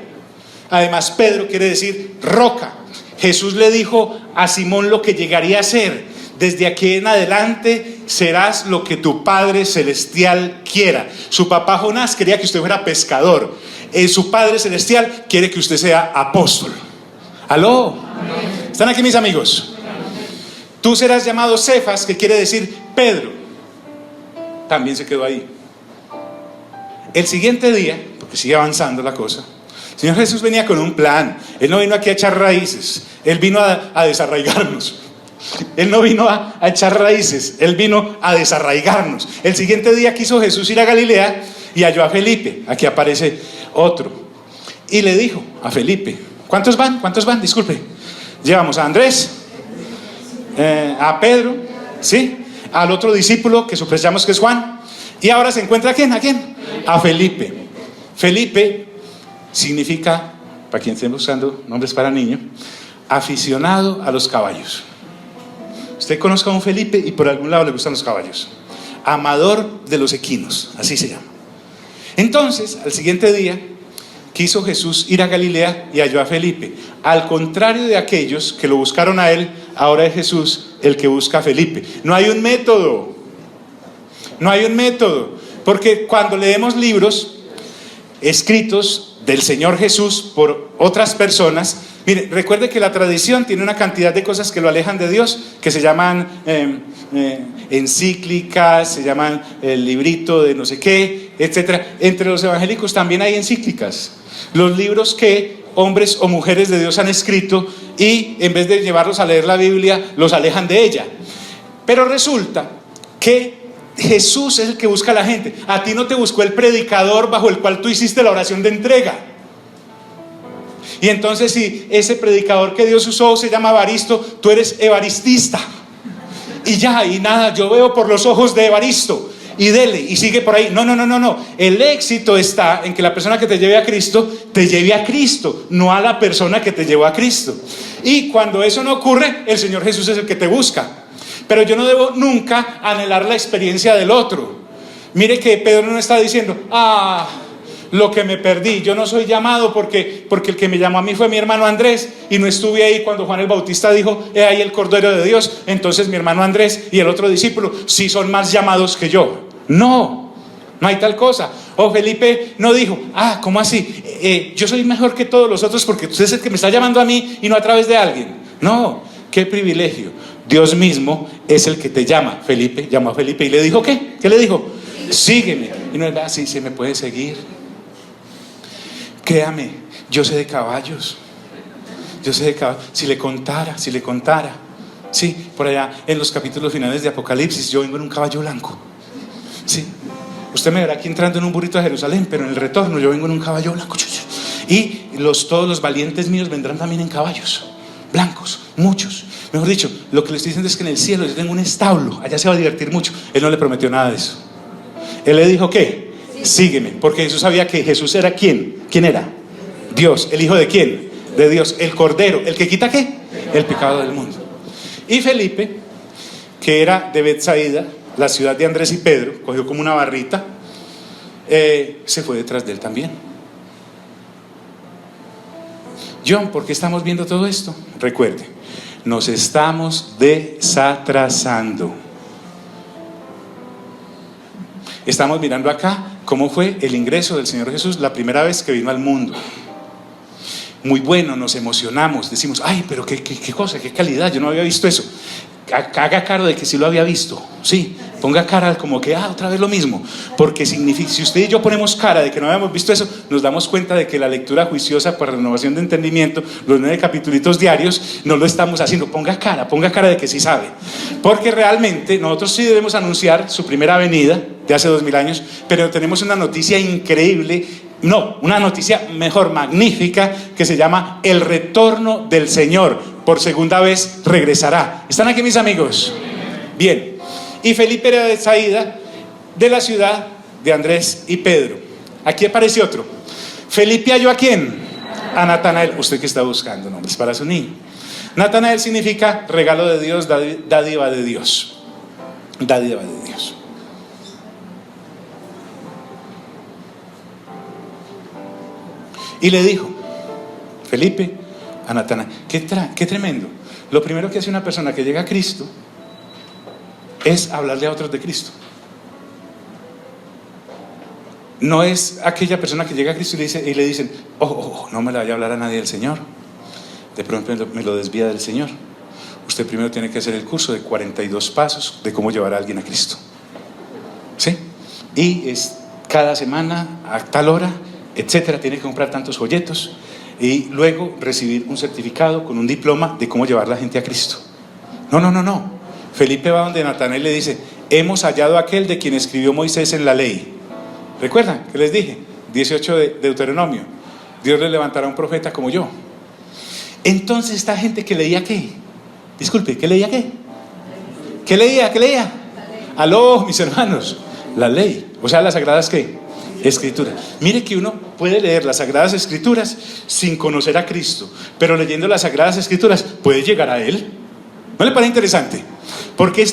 Además, Pedro quiere decir roca. Jesús le dijo a Simón lo que llegaría a ser: desde aquí en adelante serás lo que tu Padre Celestial quiera. Su papá Jonás quería que usted fuera pescador. Su Padre Celestial quiere que usted sea apóstol. ¿Aló? ¿Están aquí mis amigos? Tú serás llamado Cefas, que quiere decir Pedro. También se quedó ahí. El siguiente día, porque sigue avanzando la cosa, el Señor Jesús venía con un plan. Él no vino aquí a echar raíces, Él vino a desarraigarnos. Él no vino a echar raíces, Él vino a desarraigarnos. El siguiente día quiso Jesús ir a Galilea y halló a Felipe. Aquí aparece otro. Y le dijo a Felipe: ¿cuántos van? Disculpe. Llevamos a Andrés, a Pedro, ¿sí? Al otro discípulo que sospechamos que es Juan. Y ahora se encuentra ¿a quién? A Felipe. Felipe significa para quien esté buscando nombres para niño, aficionado a los caballos. Usted conozca a un Felipe y por algún lado le gustan los caballos. Amador de los equinos, así se llama. Entonces, al siguiente día, quiso Jesús ir a Galilea y halló a Felipe. Al contrario de aquellos que lo buscaron a él, ahora es Jesús el que busca a Felipe. No hay un método. No hay un método. Porque cuando leemos libros escritos del Señor Jesús por otras personas, mire, recuerde que la tradición tiene una cantidad de cosas que lo alejan de Dios, que se llaman encíclicas, se llaman el librito de no sé qué, etcétera. Entre los evangélicos también hay encíclicas, los libros que hombres o mujeres de Dios han escrito y en vez de llevarlos a leer la Biblia, los alejan de ella. Pero resulta que Jesús es el que busca a la gente. A ti no te buscó el predicador bajo el cual tú hiciste la oración de entrega. Y entonces, si ese predicador que Dios usó se llama Evaristo, tú eres evaristista. Y ya, y nada, yo veo por los ojos de Evaristo. Y dele, y sigue por ahí. No. El éxito está en que la persona que te lleve a Cristo, te lleve a Cristo, no a la persona que te llevó a Cristo. Y cuando eso no ocurre, el Señor Jesús es el que te busca. Pero yo no debo nunca anhelar la experiencia del otro. Mire que Pedro no está diciendo, lo que me perdí, yo no soy llamado porque el que me llamó a mí fue mi hermano Andrés y no estuve ahí cuando Juan el Bautista dijo, he ahí el Cordero de Dios. Entonces mi hermano Andrés y el otro discípulo sí son más llamados que yo. No hay tal cosa. O Felipe no dijo, ¿cómo así? Yo soy mejor que todos los otros porque usted es el que me está llamando a mí y no a través de alguien. No, qué privilegio. Dios mismo es el que te llama. Felipe llamó a Felipe y le dijo, ¿qué? ¿Qué le dijo? Sígueme. Y no es así, se me puede seguir. Créame, yo sé de caballos. Si le contara. Sí, por allá en los capítulos finales de Apocalipsis, yo vengo en un caballo blanco. Sí, usted me verá aquí entrando en un burrito a Jerusalén, pero en el retorno yo vengo en un caballo blanco. Y todos los valientes míos vendrán también en caballos blancos, muchos. Mejor dicho, lo que le estoy diciendo es que en el cielo yo tengo un establo, allá se va a divertir mucho. Él no le prometió nada de eso. Él le dijo, ¿qué? Sígueme, porque Jesús sabía que Jesús era ¿quién? ¿Quién era? Dios. ¿El hijo de quién? De Dios. El Cordero. ¿El que quita qué? El pecado del mundo. Y Felipe, que era de Betsaida, la ciudad de Andrés y Pedro, cogió como una barrita, se fue detrás de él también. John, ¿por qué estamos viendo todo esto? Recuerde, nos estamos desatrasando. Estamos mirando acá cómo fue el ingreso del Señor Jesús la primera vez que vino al mundo. Muy bueno, nos emocionamos, decimos, pero qué cosa, qué calidad, yo no había visto eso. Haga cara de que sí lo había visto, sí, ponga cara como que otra vez lo mismo, porque significa, si usted y yo ponemos cara de que no habíamos visto eso, nos damos cuenta de que la lectura juiciosa para renovación de entendimiento, los 9 capítulos diarios, no lo estamos haciendo. Ponga cara de que sí sabe, porque realmente nosotros sí debemos anunciar su primera venida de hace 2000 años, pero tenemos una noticia increíble, una noticia mejor, magnífica, que se llama el retorno del Señor. Por segunda vez regresará. ¿Están aquí mis amigos? Bien. Y Felipe era de Betsaida, de la ciudad de Andrés y Pedro. Aquí aparece otro. Felipe halló ¿a quién? A Natanael. Usted que está buscando nombres para su niño. Natanael significa regalo de Dios, dádiva de Dios. Dádiva de Dios. Y le dijo Felipe a Natanael, qué tremendo. Lo primero que hace una persona que llega a Cristo es hablarle a otros de Cristo. No es aquella persona que llega a Cristo y le dicen, no me le vaya a hablar a nadie del Señor. De pronto me lo desvía del Señor. Usted primero tiene que hacer el curso de 42 pasos de cómo llevar a alguien a Cristo. ¿Sí? Y es cada semana, a tal hora, etcétera, tiene que comprar tantos folletos y luego recibir un certificado con un diploma de cómo llevar a la gente a Cristo. No. Felipe va donde Natanael le dice, hemos hallado a aquel de quien escribió Moisés en la ley. ¿Recuerdan que les dije? 18 de Deuteronomio. Dios le levantará un profeta como yo. Entonces esta gente que leía ¿qué? Disculpe, ¿qué leía qué? ¿Qué leía? Aló, mis hermanos. La ley, o sea, las sagradas ¿qué? Escritura. Mire que uno puede leer las Sagradas Escrituras sin conocer a Cristo, pero leyendo las Sagradas Escrituras puede llegar a Él. ¿No le parece interesante? Porque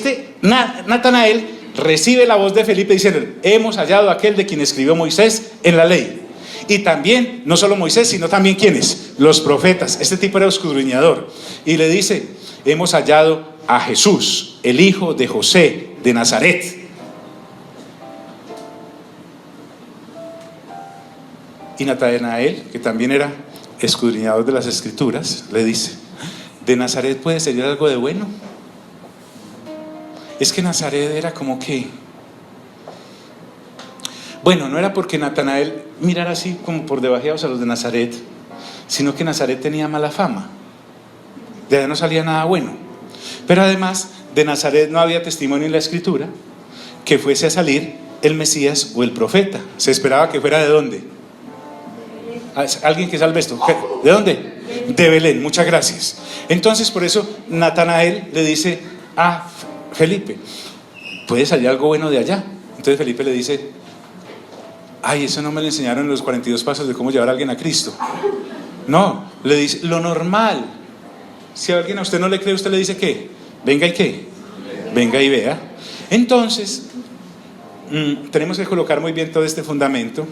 Natanael recibe la voz de Felipe diciendo: hemos hallado a aquel de quien escribió Moisés en la ley. Y también, no solo Moisés, sino también ¿quiénes? Los profetas. Este tipo era escudriñador. Y le dice: hemos hallado a Jesús, el hijo de José de Nazaret. Y Natanael, que también era escudriñador de las Escrituras, le dice: ¿de Nazaret puede salir algo de bueno? Es que Nazaret era como que... Bueno, no era porque Natanael mirara así como por debajeados a los de Nazaret, sino que Nazaret tenía mala fama. De allá no salía nada bueno. Pero además, de Nazaret no había testimonio en la Escritura que fuese a salir el Mesías o el profeta. Se esperaba que fuera ¿de dónde? ¿Alguien que salve esto? ¿De dónde? De Belén, muchas gracias. Entonces por eso Natanael le dice a Felipe: ¿puede salir algo bueno de allá? Entonces Felipe le dice: ay, eso no me lo enseñaron en los 42 pasos de cómo llevar a alguien a Cristo. No, le dice lo normal. Si a alguien a usted no le cree, usted le dice ¿qué? Venga y ¿qué? Venga y vea. Entonces tenemos que colocar muy bien todo este fundamento.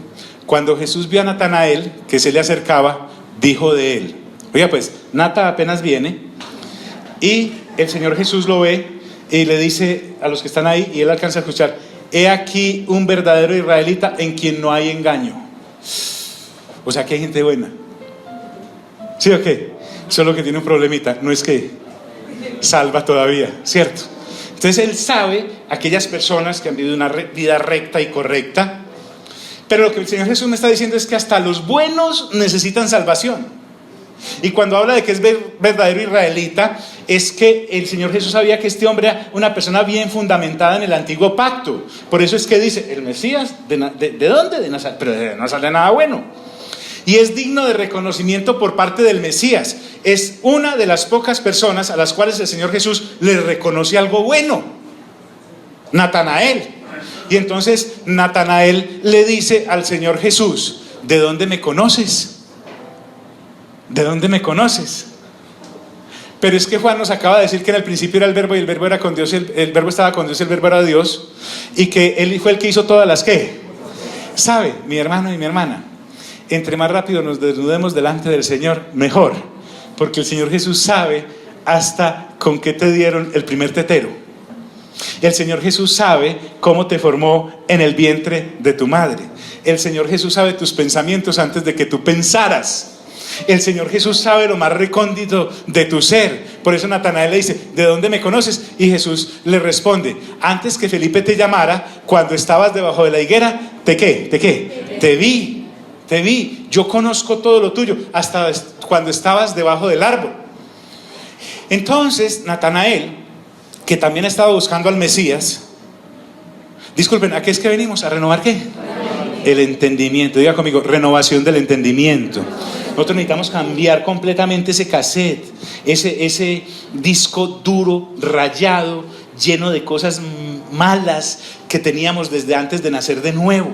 Cuando Jesús vio a Natanael que se le acercaba, dijo de él. Oiga pues, Nata apenas viene y el Señor Jesús lo ve y le dice a los que están ahí, y él alcanza a escuchar: he aquí un verdadero israelita en quien no hay engaño. O sea que hay gente buena. ¿Sí o qué? Solo que tiene un problemita, no es que salva todavía, ¿cierto? Entonces él sabe aquellas personas que han vivido una vida recta y correcta. Pero lo que el Señor Jesús me está diciendo es que hasta los buenos necesitan salvación. Y cuando habla de que es verdadero israelita, es que el Señor Jesús sabía que este hombre era una persona bien fundamentada en el antiguo pacto. Por eso es que dice: el Mesías, ¿de dónde? De Nazaret. Pero de no sale nada bueno. Y es digno de reconocimiento por parte del Mesías. Es una de las pocas personas a las cuales el Señor Jesús le reconoce algo bueno: Natanael. Y entonces Natanael le dice al Señor Jesús: ¿de dónde me conoces? ¿De dónde me conoces? Pero es que Juan nos acaba de decir que en el principio era el verbo, y el verbo era con Dios, el verbo estaba con Dios y el verbo era Dios, y que Él fue el que hizo todas las ¿qué? ¿Sabe, mi hermano y mi hermana? Entre más rápido nos desnudemos delante del Señor, mejor, porque el Señor Jesús sabe hasta con qué te dieron el primer tetero. El Señor Jesús sabe cómo te formó en el vientre de tu madre. El Señor Jesús sabe tus pensamientos antes de que tú pensaras. El Señor Jesús sabe lo más recóndito de tu ser. Por eso Natanael le dice: ¿de dónde me conoces? Y Jesús le responde: antes que Felipe te llamara, cuando estabas debajo de la higuera, ¿te qué? ¿Te qué? Te vi. Yo conozco todo lo tuyo, hasta cuando estabas debajo del árbol. Entonces Natanael, que también estaba buscando al Mesías, disculpen, ¿a qué es que venimos? ¿A renovar qué? El entendimiento. Diga conmigo: renovación del entendimiento. Nosotros necesitamos cambiar completamente ese cassette, ese disco duro, rayado, lleno de cosas malas que teníamos desde antes de nacer de nuevo.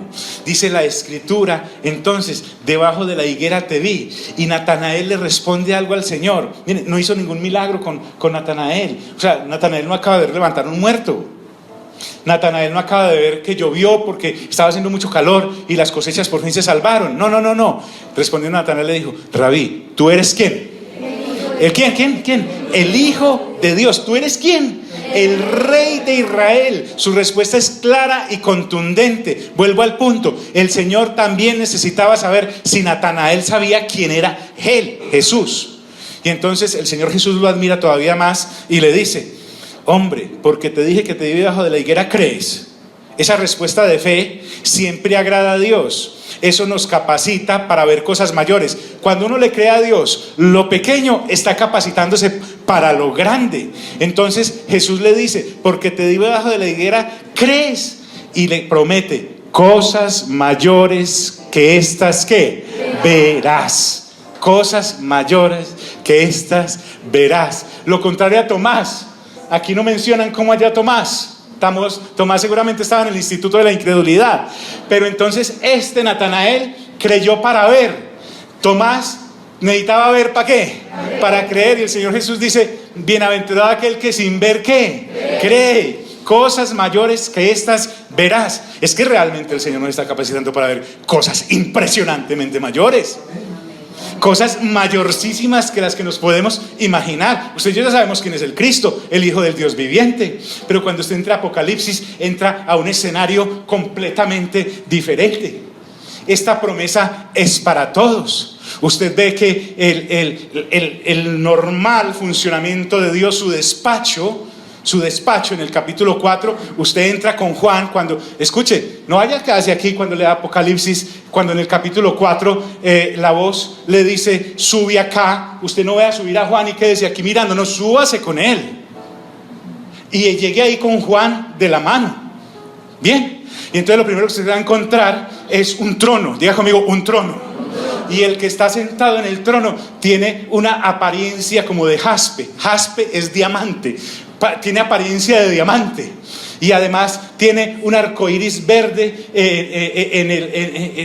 Dice la Escritura: entonces debajo de la higuera te vi. Y Natanael le responde algo al Señor. Miren, no hizo ningún milagro con Natanael. O sea, Natanael no acaba de ver levantar un muerto. Natanael no acaba de ver que llovió porque estaba haciendo mucho calor y las cosechas por fin se salvaron. No. Respondió Natanael, le dijo: Rabí, ¿tú eres quién? ¿El quién? El Hijo de Dios. ¿Tú eres quién? El Rey de Israel. Su respuesta es clara y contundente. Vuelvo al punto. El Señor también necesitaba saber si Natanael sabía quién era Él, Jesús. Y entonces el Señor Jesús lo admira todavía más y le dice: hombre, porque te dije que te vi debajo de la higuera, ¿crees? Esa respuesta de fe siempre agrada a Dios. Eso nos capacita para ver cosas mayores. Cuando uno le cree a Dios, lo pequeño está capacitándose para lo grande. Entonces Jesús le dice: porque te di debajo de la higuera, ¿crees? Y le promete: cosas mayores que estas, ¿qué? Verás. Cosas mayores que estas verás. Lo contrario a Tomás. Aquí no mencionan cómo halló a Tomás. Tomás seguramente estaba en el instituto de la incredulidad. Pero entonces Natanael creyó para ver. Tomás necesitaba ver ¿para qué? Para creer. Y el Señor Jesús dice: bienaventurado aquel que sin ver ¿qué? Cree. Cosas mayores que estas verás. Es que realmente el Señor nos está capacitando para ver cosas impresionantemente mayores, cosas mayorcísimas que las que nos podemos imaginar. Usted y yo ya sabemos quién es el Cristo, el Hijo del Dios viviente. Pero cuando usted entra a Apocalipsis, entra a un escenario completamente diferente. Esta promesa es para todos. Usted ve que el normal funcionamiento de Dios, su despacho en el capítulo 4, usted entra con Juan cuando, escuche, no vaya a quedarse aquí cuando lea Apocalipsis, cuando en el capítulo 4 la voz le dice: sube acá. Usted no vaya a subir a Juan y quédese aquí mirando, no, súbase con él y llegue ahí con Juan de la mano. Bien, y entonces lo primero que usted va a encontrar es un trono. Diga conmigo: un trono. Y el que está sentado en el trono tiene una apariencia como de jaspe. Jaspe es diamante, tiene apariencia de diamante. Y además tiene un arco iris verde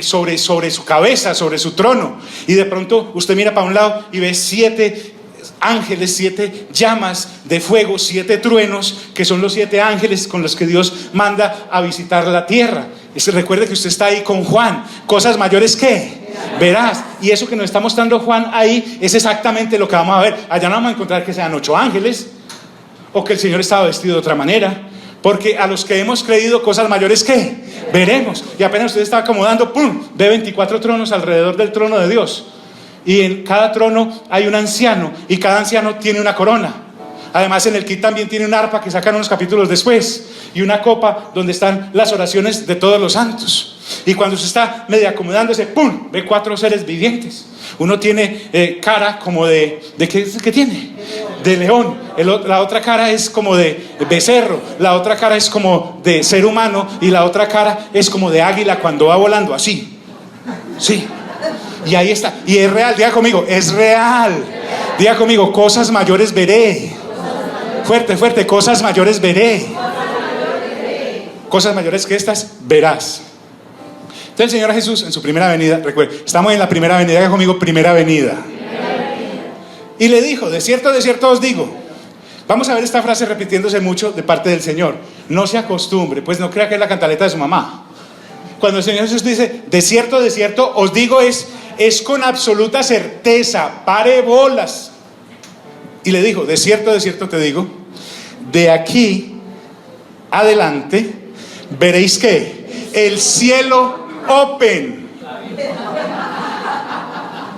sobre su cabeza, sobre su trono. Y de pronto usted mira para un lado y ve 7 ángeles, 7 llamas de fuego, 7 truenos, que son los 7 ángeles con los que Dios manda a visitar la tierra. Recuerde que usted está ahí con Juan. Cosas mayores que verás. Y eso que nos está mostrando Juan ahí es exactamente lo que vamos a ver. Allá no vamos a encontrar que sean 8 ángeles o que el Señor estaba vestido de otra manera, porque a los que hemos creído, cosas mayores que veremos. Y apenas usted está acomodando, ¡pum!, ve 24 tronos alrededor del trono de Dios. Y en cada trono hay un anciano, y cada anciano tiene una corona. Además, en el kit también tiene un arpa que sacan unos capítulos después, y una copa donde están las oraciones de todos los santos. Y cuando se está medio acomodándose, ¡pum!, ve 4 seres vivientes. Uno tiene cara como de ¿qué tiene? De león. La otra cara es como de becerro. La otra cara es como de ser humano. Y la otra cara es como de águila cuando va volando así. Sí. Y ahí está. Y es real. Diga conmigo: es real. Diga conmigo: cosas mayores veré. Fuerte, fuerte: cosas mayores veré. Cosas mayores que estas verás. Entonces el Señor Jesús en su primera venida, recuerde, estamos en la primera venida. Diga conmigo: primera venida. Y le dijo: de cierto os digo. Vamos a ver esta frase repitiéndose mucho de parte del Señor. No se acostumbre, pues no crea que es la cantaleta de su mamá. Cuando el Señor Jesús dice: de cierto os digo, es con absoluta certeza. Pare bolas. Y le dijo: de cierto te digo, de aquí adelante veréis que el cielo open.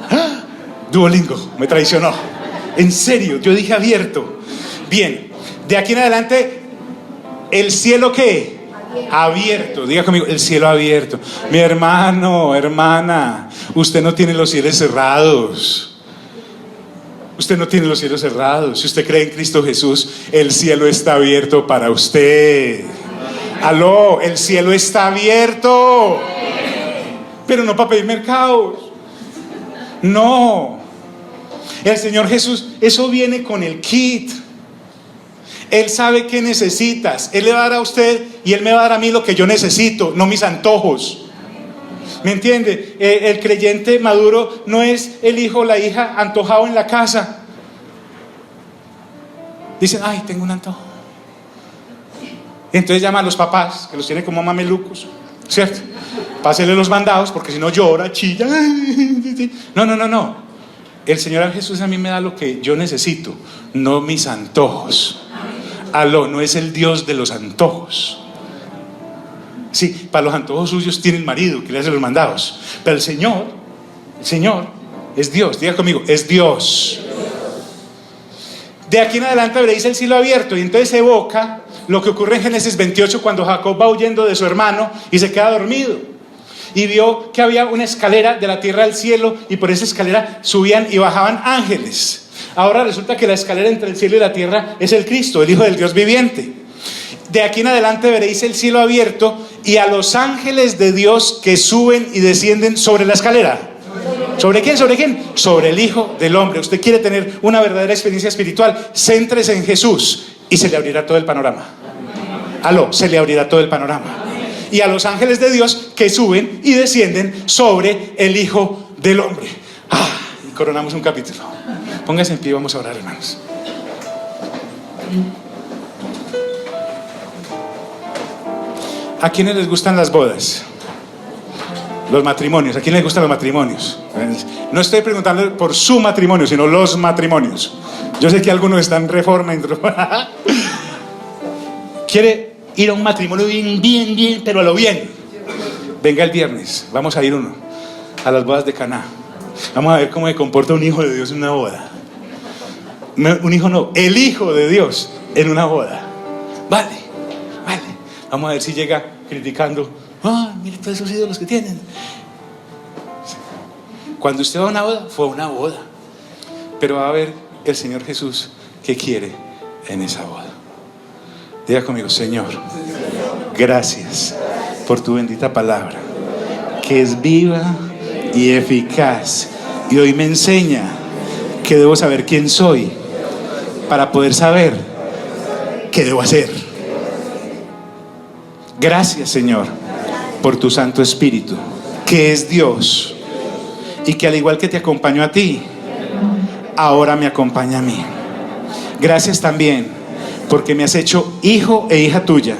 ¿Ah? Duolingo me traicionó. En serio, yo dije abierto. Bien, de aquí en adelante el cielo ¿qué? Abierto. Diga conmigo: el cielo abierto. Mi hermano, hermana, usted no tiene los cielos cerrados. Usted no tiene los cielos cerrados. Si usted cree en Cristo Jesús, el cielo está abierto para usted. Aló, el cielo está abierto. Pero no para pedir mercados. No. El Señor Jesús, eso viene con el kit. Él sabe qué necesitas. Él le va a dar a usted y Él me va a dar a mí lo que yo necesito, no mis antojos. ¿Me entiende? El creyente maduro no es el hijo o la hija antojado en la casa. Dicen: ay, tengo un antojo. Entonces llama a los papás, que los tiene como mamelucos, ¿cierto? Pásele los mandados, porque si no llora, chilla. No. El Señor Jesús a mí me da lo que yo necesito, no mis antojos. Aló, no es el Dios de los antojos. Sí, para los antojos suyos tiene el marido que le hace los mandados. Pero el Señor es Dios. Diga conmigo: es Dios. De aquí en adelante veréis el cielo abierto. Y entonces evoca lo que ocurre en Génesis 28, cuando Jacob va huyendo de su hermano y se queda dormido. Y vio que había una escalera de la tierra al cielo, y por esa escalera subían y bajaban ángeles. Ahora resulta que la escalera entre el cielo y la tierra es el Cristo, el Hijo del Dios viviente. De aquí en adelante veréis el cielo abierto y a los ángeles de Dios que suben y descienden sobre la escalera. ¿Sobre quién? ¿Sobre quién? Sobre el Hijo del Hombre. Usted quiere tener una verdadera experiencia espiritual, céntrese en Jesús y se le abrirá todo el panorama. Se le abrirá todo el panorama. Y a los ángeles de Dios que suben y descienden sobre el Hijo del Hombre. Y coronamos un capítulo. Póngase en pie, vamos a orar, hermanos. ¿A quiénes les gustan las bodas? Los matrimonios. ¿A quién les gustan los matrimonios? No estoy preguntando por su matrimonio, sino los matrimonios. Yo sé que algunos están en reforma. ¿Quiere ir a un matrimonio bien, pero a lo bien? Venga el viernes, vamos a ir a las bodas de Caná. Vamos a ver cómo se comporta un hijo de Dios en una boda. Un hijo no, el Hijo de Dios en una boda. Vale. Vamos a ver si llega criticando. Mire todos esos ídolos que tienen. Cuando usted va a una boda, fue a una boda. Pero va a ver el Señor Jesús que quiere en esa boda. Diga conmigo: Señor, gracias por tu bendita palabra, que es viva y eficaz, y hoy me enseña que debo saber quién soy para poder saber qué debo hacer. Gracias, Señor, por tu Santo Espíritu, que es Dios, y que al igual que te acompañó a ti, ahora me acompaña a mí. Gracias también porque me has hecho hijo e hija tuya,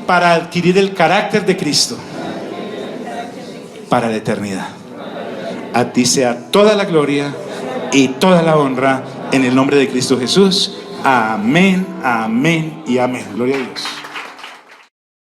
para adquirir el carácter de Cristo para la eternidad. A ti sea toda la gloria y toda la honra, en el nombre de Cristo Jesús. Amén, amén y amén. Gloria a Dios.